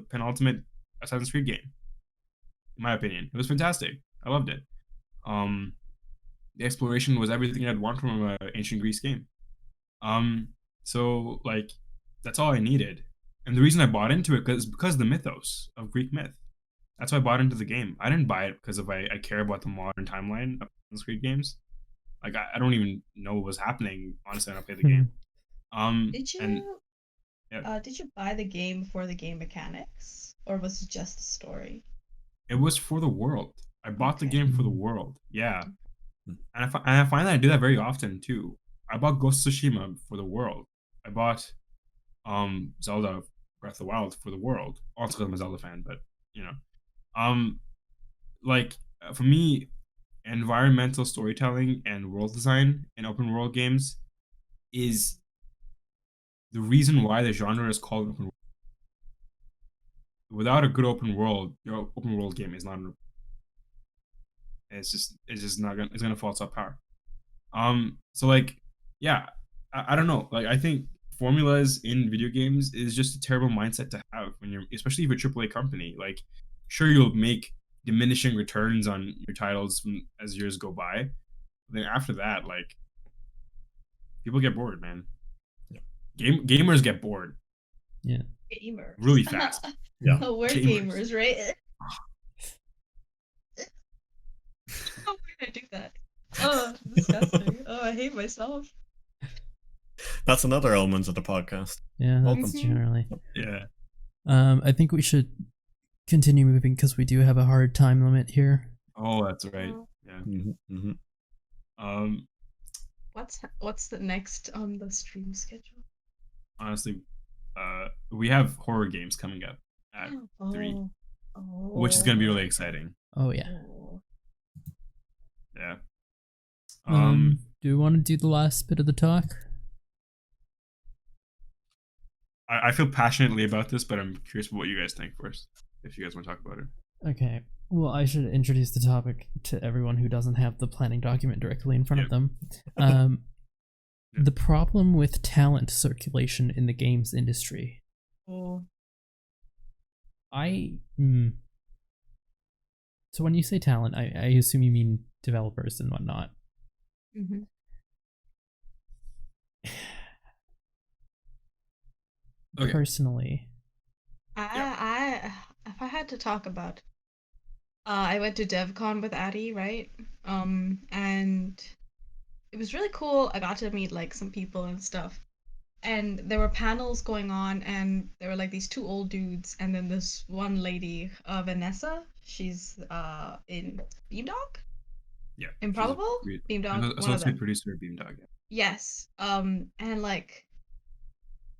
penultimate Assassin's Creed game, in my opinion. It was fantastic. I loved it. The exploration was everything I'd want from an ancient Greece game. So like that's all I needed. And the reason I bought into it is because of the mythos of Greek myth. That's why I bought into the game. I didn't buy it because I care about the modern timeline of Assassin's Creed games. Like I don't even know what was happening, honestly, when I played the game. Did you buy the game for the game mechanics, or was it just the story? It was for the world. I bought the game for the world. Yeah. And I find that I do that very often too. I bought Ghost of Tsushima for the world. I bought Zelda Breath of the Wild for the world. Also because I'm a Zelda fan, but for me, environmental storytelling and world design in open world games is the reason why the genre is called open world. Without a good open world, your open world game is not. It's just not gonna. It's gonna fall subpar. So like, yeah, I don't know. Like, I think formulas in video games is just a terrible mindset to have when you're, especially if you're a AAA company. Like, sure, you'll make diminishing returns on your titles as years go by. But then after that, like, people get bored, man. Gamers get bored. Yeah. Gamers. Really fast. Yeah. Oh, we're gamers, right? How did I do that? Oh, disgusting. Oh, I hate myself. That's another element of the podcast. Yeah, Welcome. that's generally. Yeah. I think we should continue moving because we do have a hard time limit here. Oh, that's right. Yeah. What's the next on the stream schedule? Honestly, we have horror games coming up at 3, which is going to be really exciting. Oh yeah. Yeah. Do we want to do the last bit of the talk? I feel passionately about this, but I'm curious what you guys think first, if you guys want to talk about it. Okay. Well, I should introduce the topic to everyone who doesn't have the planning document directly in front of them. The problem with talent circulation in the games industry. Oh. So when you say talent, I assume you mean developers and whatnot. Mm-hmm. Okay. Personally, I if I had to talk about I went to DevCon with Atty, right? And it was really cool. I got to meet like some people and stuff. And there were panels going on, and there were like these two old dudes, and then this one lady, Vanessa. She's in Beamdog, Yeah. Improbable, Beamdog, one of Associate them. producer of Beamdog. Yeah. Yes. And like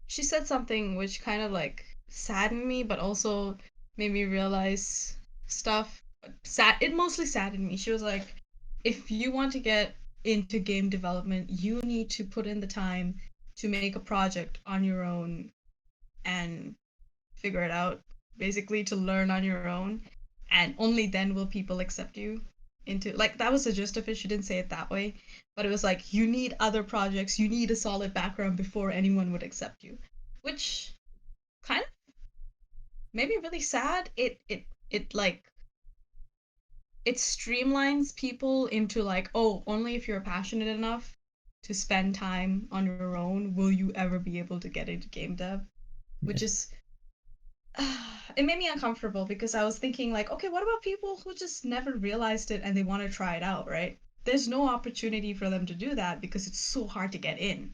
she said something which kind of like saddened me, but also made me realize stuff. It mostly saddened me. She was like, if you want to get into game development, you need to put in the time to make a project on your own and figure it out, basically to learn on your own, and only then will people accept you into, like, that was the gist of it. She didn't say it that way, but it was like, you need other projects, you need a solid background before anyone would accept you, which kind of made me really sad. It like it streamlines people into like, oh, only if you're passionate enough to spend time on your own will you ever be able to get into game dev, which is it made me uncomfortable because I was thinking like, okay, what about people who just never realized it and they want to try it out, right? There's no opportunity for them to do that because it's so hard to get in.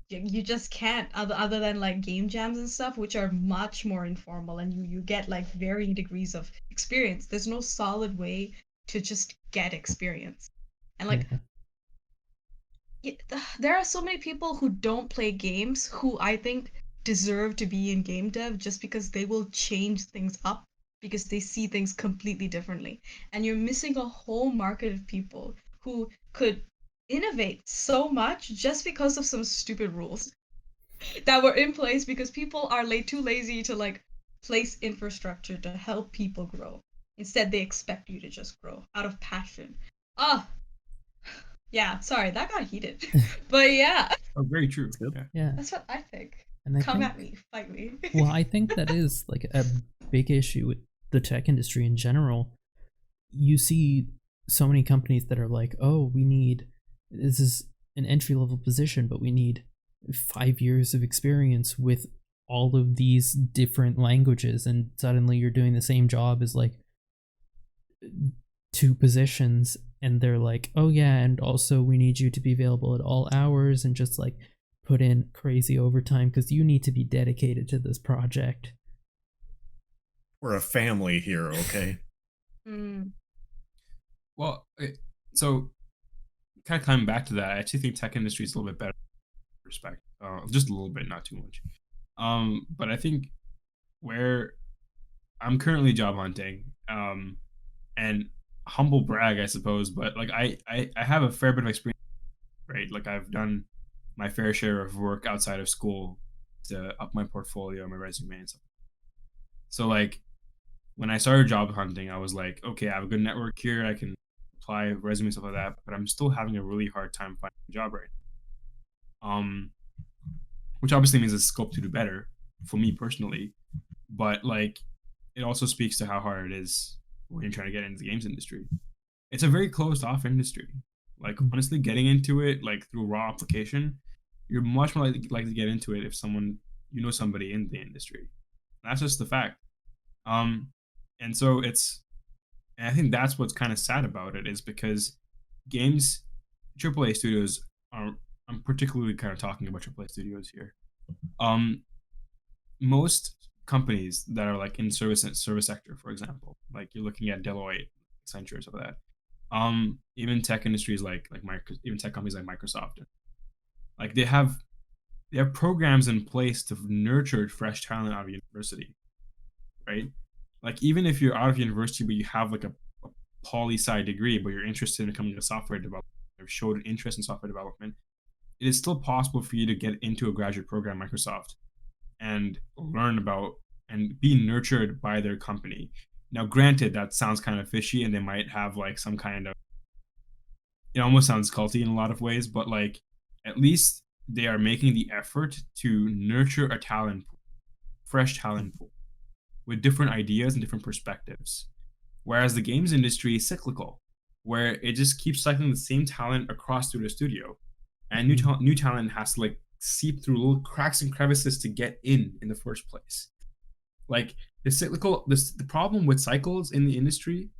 You just can't, other than like game jams and stuff, which are much more informal, and you get like varying degrees of experience. There's no solid way to just get experience. And like there are so many people who don't play games who I think deserve to be in game dev just because they will change things up because they see things completely differently. And you're missing a whole market of people who could innovate so much just because of some stupid rules that were in place because people are too lazy to like place infrastructure to help people grow. Instead, they expect you to just grow out of passion. Yeah, sorry, that got heated. But yeah. Oh, very true. Yeah. That's what I think. And Come at me, fight me. Well, I think that is like a big issue with the tech industry in general. You see so many companies that are like, oh, this is an entry-level position, but we need 5 years of experience with all of these different languages, and suddenly you're doing the same job as like 2 positions, and they're like, oh yeah, and also we need you to be available at all hours and just like put in crazy overtime because you need to be dedicated to this project. We're a family here, okay? Well, so kind of coming back to that, I actually think tech industry is a little bit better in respect, just a little bit, not too much. But I think where I'm currently job hunting, and humble brag, I suppose, but like I have a fair bit of experience, right? Like I've done my fair share of work outside of school to up my portfolio, my resume, and stuff. So like when I started job hunting, I was like, okay, I have a good network here. I can apply resume, stuff like that, but I'm still having a really hard time finding a job right now. Which obviously means there's scope to do better for me personally, but like it also speaks to how hard it is when you're trying to get into the games industry. It's a very closed off industry. Like honestly, getting into it like through raw application, you're much more likely to get into it if somebody in the industry. That's just the fact. And so and I think that's what's kind of sad about it, is because games, AAA studios I'm particularly kind of talking about AAA studios here. Most companies that are like in service sector, for example, like you're looking at Deloitte, Accenture, stuff like that. Even tech industries even tech companies like Microsoft, like they have programs in place to nurture fresh talent out of university, right? Like even if you're out of university but you have like a poli-sci degree but you're interested in becoming a software developer or showed an interest in software development, it is still possible for you to get into a graduate program at Microsoft and learn about and be nurtured by their company. Now, granted, that sounds kind of fishy and they might have like some kind of, it almost sounds culty in a lot of ways, but like at least they are making the effort to nurture a talent pool, fresh talent pool with different ideas and different perspectives. Whereas the games industry is cyclical, where it just keeps cycling the same talent across through the studio. And new talent has to like seep through little cracks and crevices to get in the first place. Like the problem with cycles in the industry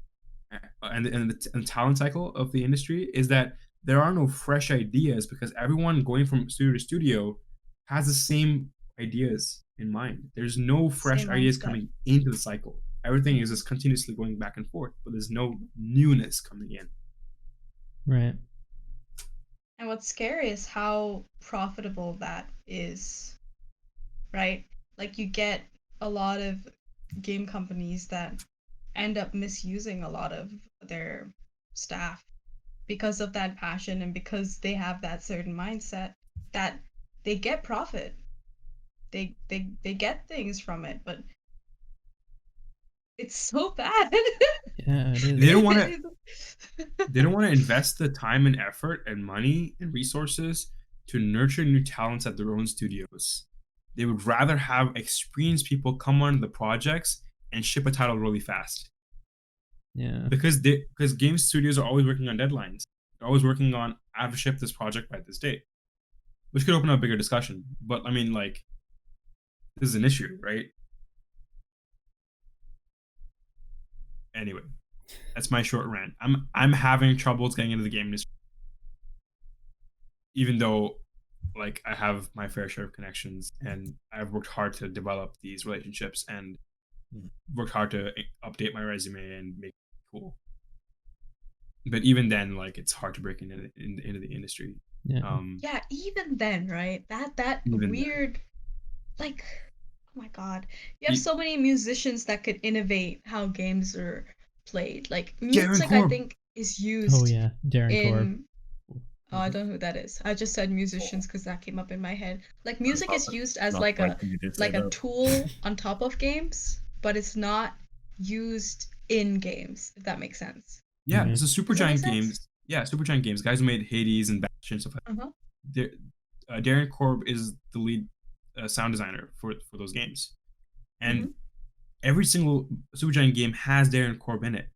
and the talent cycle of the industry is that there are no fresh ideas because everyone going from studio to studio has the same ideas in mind. There's no fresh Same ideas mindset. coming into the cycle. Everything is just continuously going back and forth, but there's no newness coming in. Right. And what's scary is how profitable that is, right? Like you get a lot of game companies that end up misusing a lot of their staff because of that passion and because they have that certain mindset that they get profit. They get things from it, but it's so bad. Yeah, it is. They don't want to. They don't want to invest the time and effort and money and resources to nurture new talents at their own studios. They would rather have experienced people come onto the projects and ship a title really fast. Yeah. Because game studios are always working on deadlines. They're always working on, I have to ship this project by this date, which could open up a bigger discussion. But I mean, like, this is an issue, right? Anyway, that's my short rant. I'm having troubles getting into the game industry, even though, like, I have my fair share of connections and I've worked hard to develop these relationships and worked hard to update my resume and make it cool. But even then, like, it's hard to break into the industry. Yeah. Yeah, even then, right? That Even weird, like, oh my god, you have so many musicians that could innovate how games are played. Like music, I Korb. think, is used. Oh yeah, Darren Korb. in. Oh, I don't know who that is. I just said musicians because that came up in my head. Like music is used as Not like right a thing you did say that. tool on top of games, but it's not used in games. If that makes sense. Yeah, Mhm. so Supergiant Games. Yeah, Supergiant Games, guys who made Hades and Bastion and stuff like Uh-huh. that. Darren Korb is the lead sound designer for those games, and every single Supergiant game has Darren Korb in it.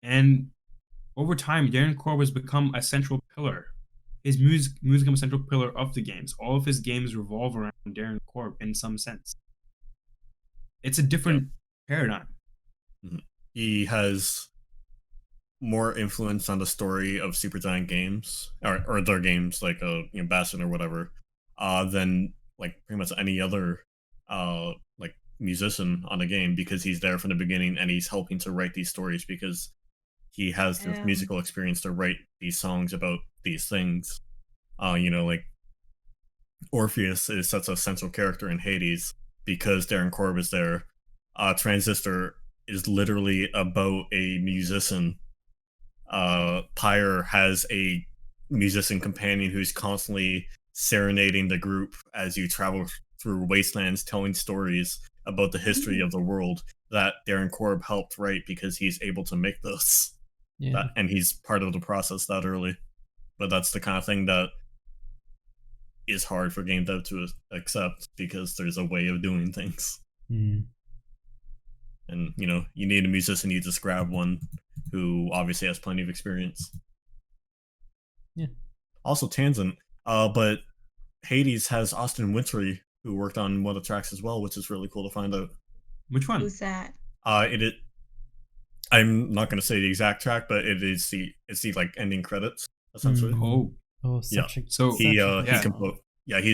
And over time, Darren Korb has become a central pillar. His music become a central pillar of the games. All of his games revolve around Darren Korb in some sense. It's a different paradigm. He has more influence on the story of Supergiant Games or their games like Bastion or whatever, than like pretty much any other like musician on the game, because he's there from the beginning and he's helping to write these stories because he has the musical experience to write these songs about these things. Like Orpheus is such a central character in Hades because Darren Korb is there. Transistor is literally about a musician. Pyre has a musician companion who's constantly serenading the group as you travel through wastelands, telling stories about the history of the world that Darren Korb helped write because he's able to make those. Yeah. And he's part of the process that early. But that's the kind of thing that is hard for game dev to accept because there's a way of doing things. And, you need a musician, you just grab one who obviously has plenty of experience. Yeah. Also tangent, but Hades has Austin Wintory, who worked on one of the tracks as well, which is really cool to find out. Which one? Who's that? I'm not going to say the exact track, but it's the like ending credits essentially. He's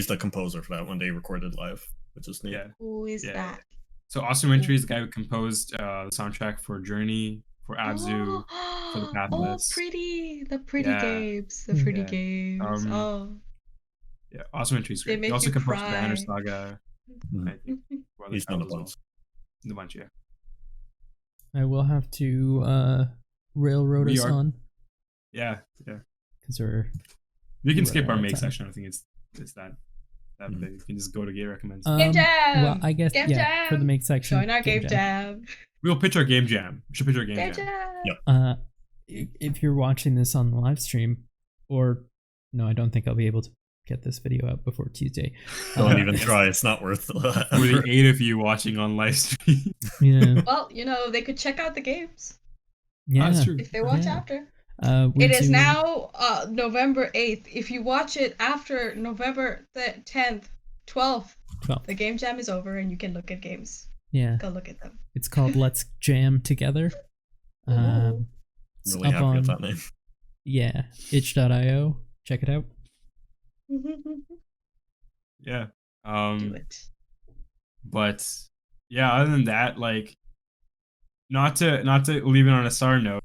the composer for that one. They recorded live, which is neat. Yeah. Who is that? So Austin Wintory is the guy who composed the soundtrack for Journey, for Abzu, for the Pathless. The pretty games. Yeah, Austin Wintory's great. He also composed for Banner Saga. I think. He's done a bunch. The bunch, yeah. I will have to railroad us on. Yeah. Because we can skip our make section. I think it's that big. You can just go to Game Recommends. Game Jam! Well, I guess, Jam! for the make section. Join our Game Jam. We'll pitch our Game Jam. We should pitch our Game Jam. Yep. If you're watching this on the live stream, or no, I don't think I'll be able to get this video out before Tuesday. Don't even try. It's not worth it. For the 8 of you watching on live stream. Yeah. Well, they could check out the games. Yeah. That's true. If they watch after. It is now November 8th. If you watch it after November 10th, 12th, the Game Jam is over and you can look at games. Yeah. Go look at them. It's called Let's Jam Together. It's Really up happy on, with that name. yeah, itch.io. Check it out. Yeah. Do it. But yeah, other than that, like, not to leave it on a sour note,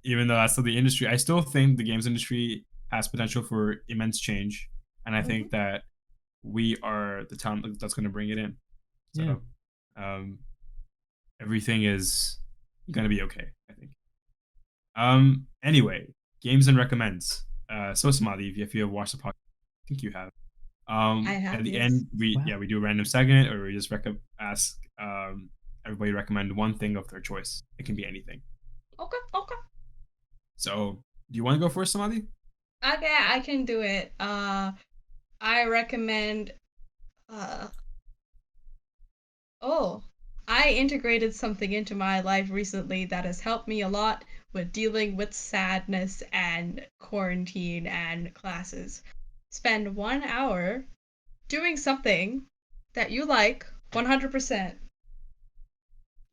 even though that's still the industry, I still think the games industry has potential for immense change, and I think that we are the town that's going to bring it in. So, everything is going to be okay, I think. Anyway, games and recommends. So Samadhi, if you have watched the podcast, I think you have. I have, At the yes. end, we Wow. we do a random segment, or we just ask everybody to recommend one thing of their choice. It can be anything. Okay. So, do you want to go first, Samadhi? Okay, I can do it. I recommend. I integrated something into my life recently that has helped me a lot with dealing with sadness and quarantine and classes. Spend 1 hour doing something that you like 100%.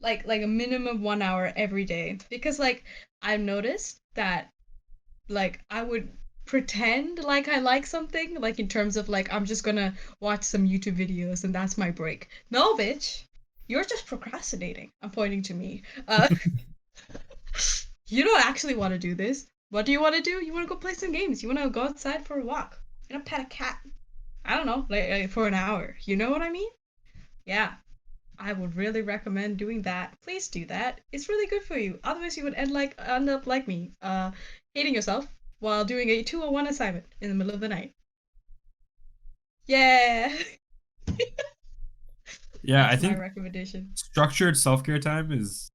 Like a minimum 1 hour every day. Because like I've noticed that like I would pretend like I like something, like in terms of like I'm just gonna watch some YouTube videos and that's my break. No, bitch. You're just procrastinating. I'm pointing to me. You don't actually want to do this. What do you want to do? You want to go play some games. You want to go outside for a walk. You know, pet a cat. I don't know, like for an hour. You know what I mean? Yeah. I would really recommend doing that. Please do that. It's really good for you. Otherwise, you would end up like me, hating yourself while doing a 201 assignment in the middle of the night. Yeah. Yeah, That's I think my recommendation. structured self-care time is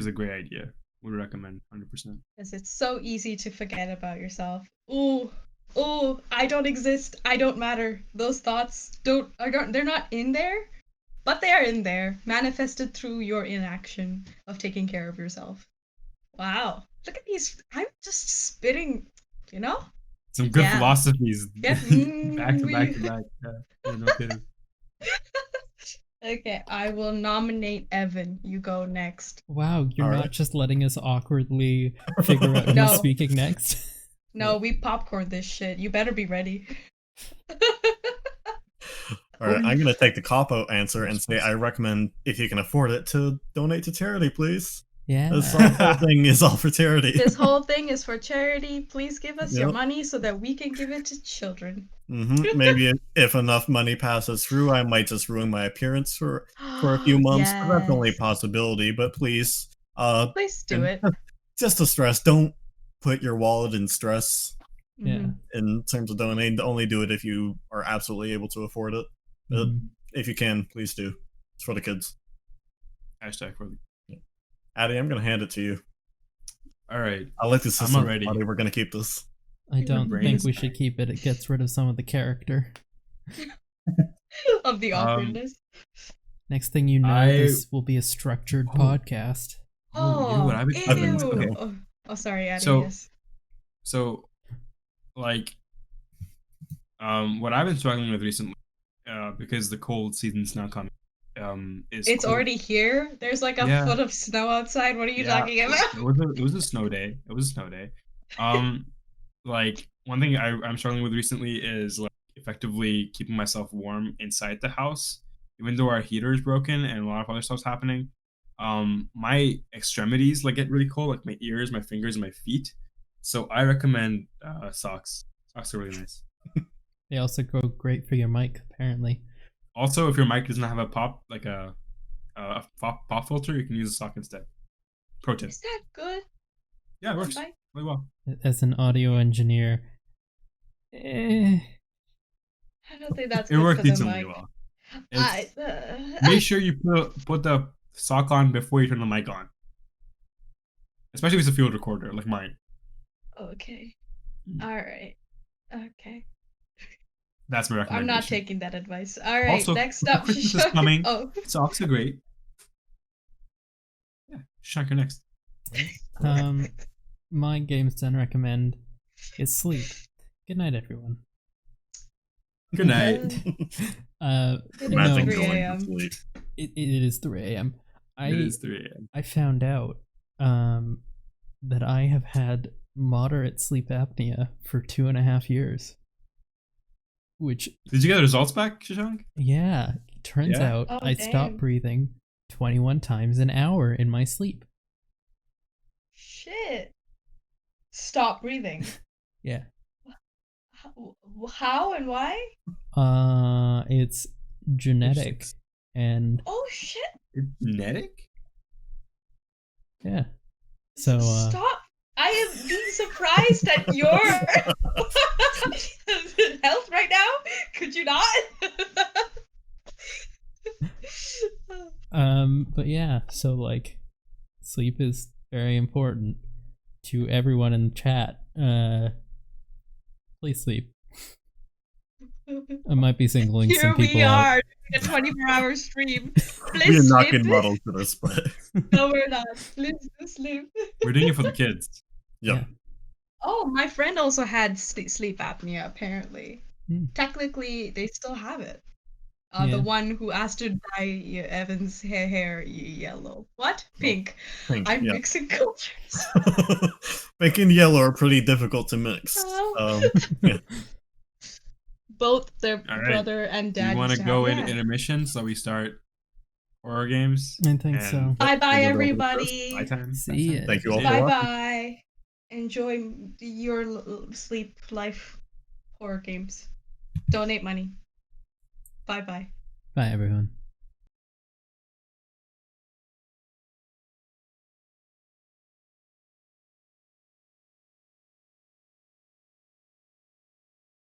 a great idea. Would recommend 100%. Because it's so easy to forget about yourself. Ooh, I don't exist. I don't matter. Those thoughts they're not in there, but they are in there, manifested through your inaction of taking care of yourself. Wow. Look at these. I'm just spitting, you know? Some good Yeah. philosophies. Yeah. back to back to back. Yeah, no kidding. Okay, I will nominate Evan. You go next. Wow, you're All not right. just letting us awkwardly figure out No. who's speaking next. No, we popcorn this shit. You better be ready. All right, I'm gonna take the cop-out answer and say I recommend, if you can afford it, to donate to charity, please. Yeah. This whole thing is all for charity. This whole thing is for charity. Please give us your Yep. money so that we can give it to children. Maybe if enough money passes through, I might just ruin my appearance for a few months. But that's only a Yes. possibility. But please, Please do and it. just to stress, don't put your wallet in stress Yeah. Mhm. in terms of donating. Only do it if you are absolutely able to afford it. But Mhm. if you can, please do. It's for the kids. Hashtag for the. Atty, I'm gonna hand it to you. All right. I like this I'm system. already. We're gonna keep this. I don't brain think is we should keep it. It gets rid of some of the character. Of the awkwardness. Next thing you know, I- this will be a structured Oh. podcast. Oh, you know what I've been struggling ew. with? Okay. Oh, sorry, Addy. So- Yes. So, like, what I've been struggling with recently, because the cold season's now coming, is It's cold. already here. There's like a Yeah. foot of snow outside. What are you Yeah, talking about? It was a snow day. It was a snow day. Like one thing I'm struggling with recently is like effectively keeping myself warm inside the house, even though our heater is broken and a lot of other stuff's happening. My extremities like get really cold, like my ears, my fingers, and my feet. So I recommend socks. Socks are really nice. They also go great for your mic, apparently. Also, if your mic doesn't have a pop pop filter, you can use a sock instead. Pro tip. Is that good? Yeah, it works Bye. really well. As an audio engineer, I don't think that's It good worked for the decently mic. well. I, Make sure you put the sock on before you turn the mic on. Especially if it's a field recorder like mine. Okay. All right. Okay. That's my recommendation. I'm not taking that advice. All right. Also, Next up, Christmas is coming. Oh. Socks are great. Yeah, Shashank, you're next. My games done recommend is sleep. Good night, everyone. Good night. It is Imagine 3 going to a.m. sleep. It is 3 a.m. It is 3 a.m. I found out that I have had moderate sleep apnea for 2.5 years. Which Did you get the results back, Shashank? yeah, turns Yeah? out Oh, I dang. stopped breathing 21 times an hour in my sleep. Shit. Stop breathing. Yeah. How and why? It's genetic Interesting. and Oh shit. It's genetic? yeah. So Stop. I am being surprised at your health right now. Could you not? but yeah, so like sleep is very important to everyone in the chat. Please sleep. I might be singling Here some people we out. are doing a 24-hour stream. We are Please not sleep. getting models for this, but No, we're not. Please sleep. We're doing it for the kids. yeah. Oh, my friend also had sleep apnea, apparently. Hmm. Technically, they still have it. Yeah. The one who asked to dye Evan's hair yellow. What? Pink. Pink, I'm yeah. mixing cultures. Pink and yellow are pretty difficult to mix. Yeah. Both their All right. brother and Do you dad want to used go have in yeah. intermission so we start horror games? I think so. And- Bye-bye, End it over everybody. Bye time. See ya. Thank you all Yeah. for watching. Bye-bye. Enjoy your sleep life horror games. Donate money. Bye-bye. Bye everyone.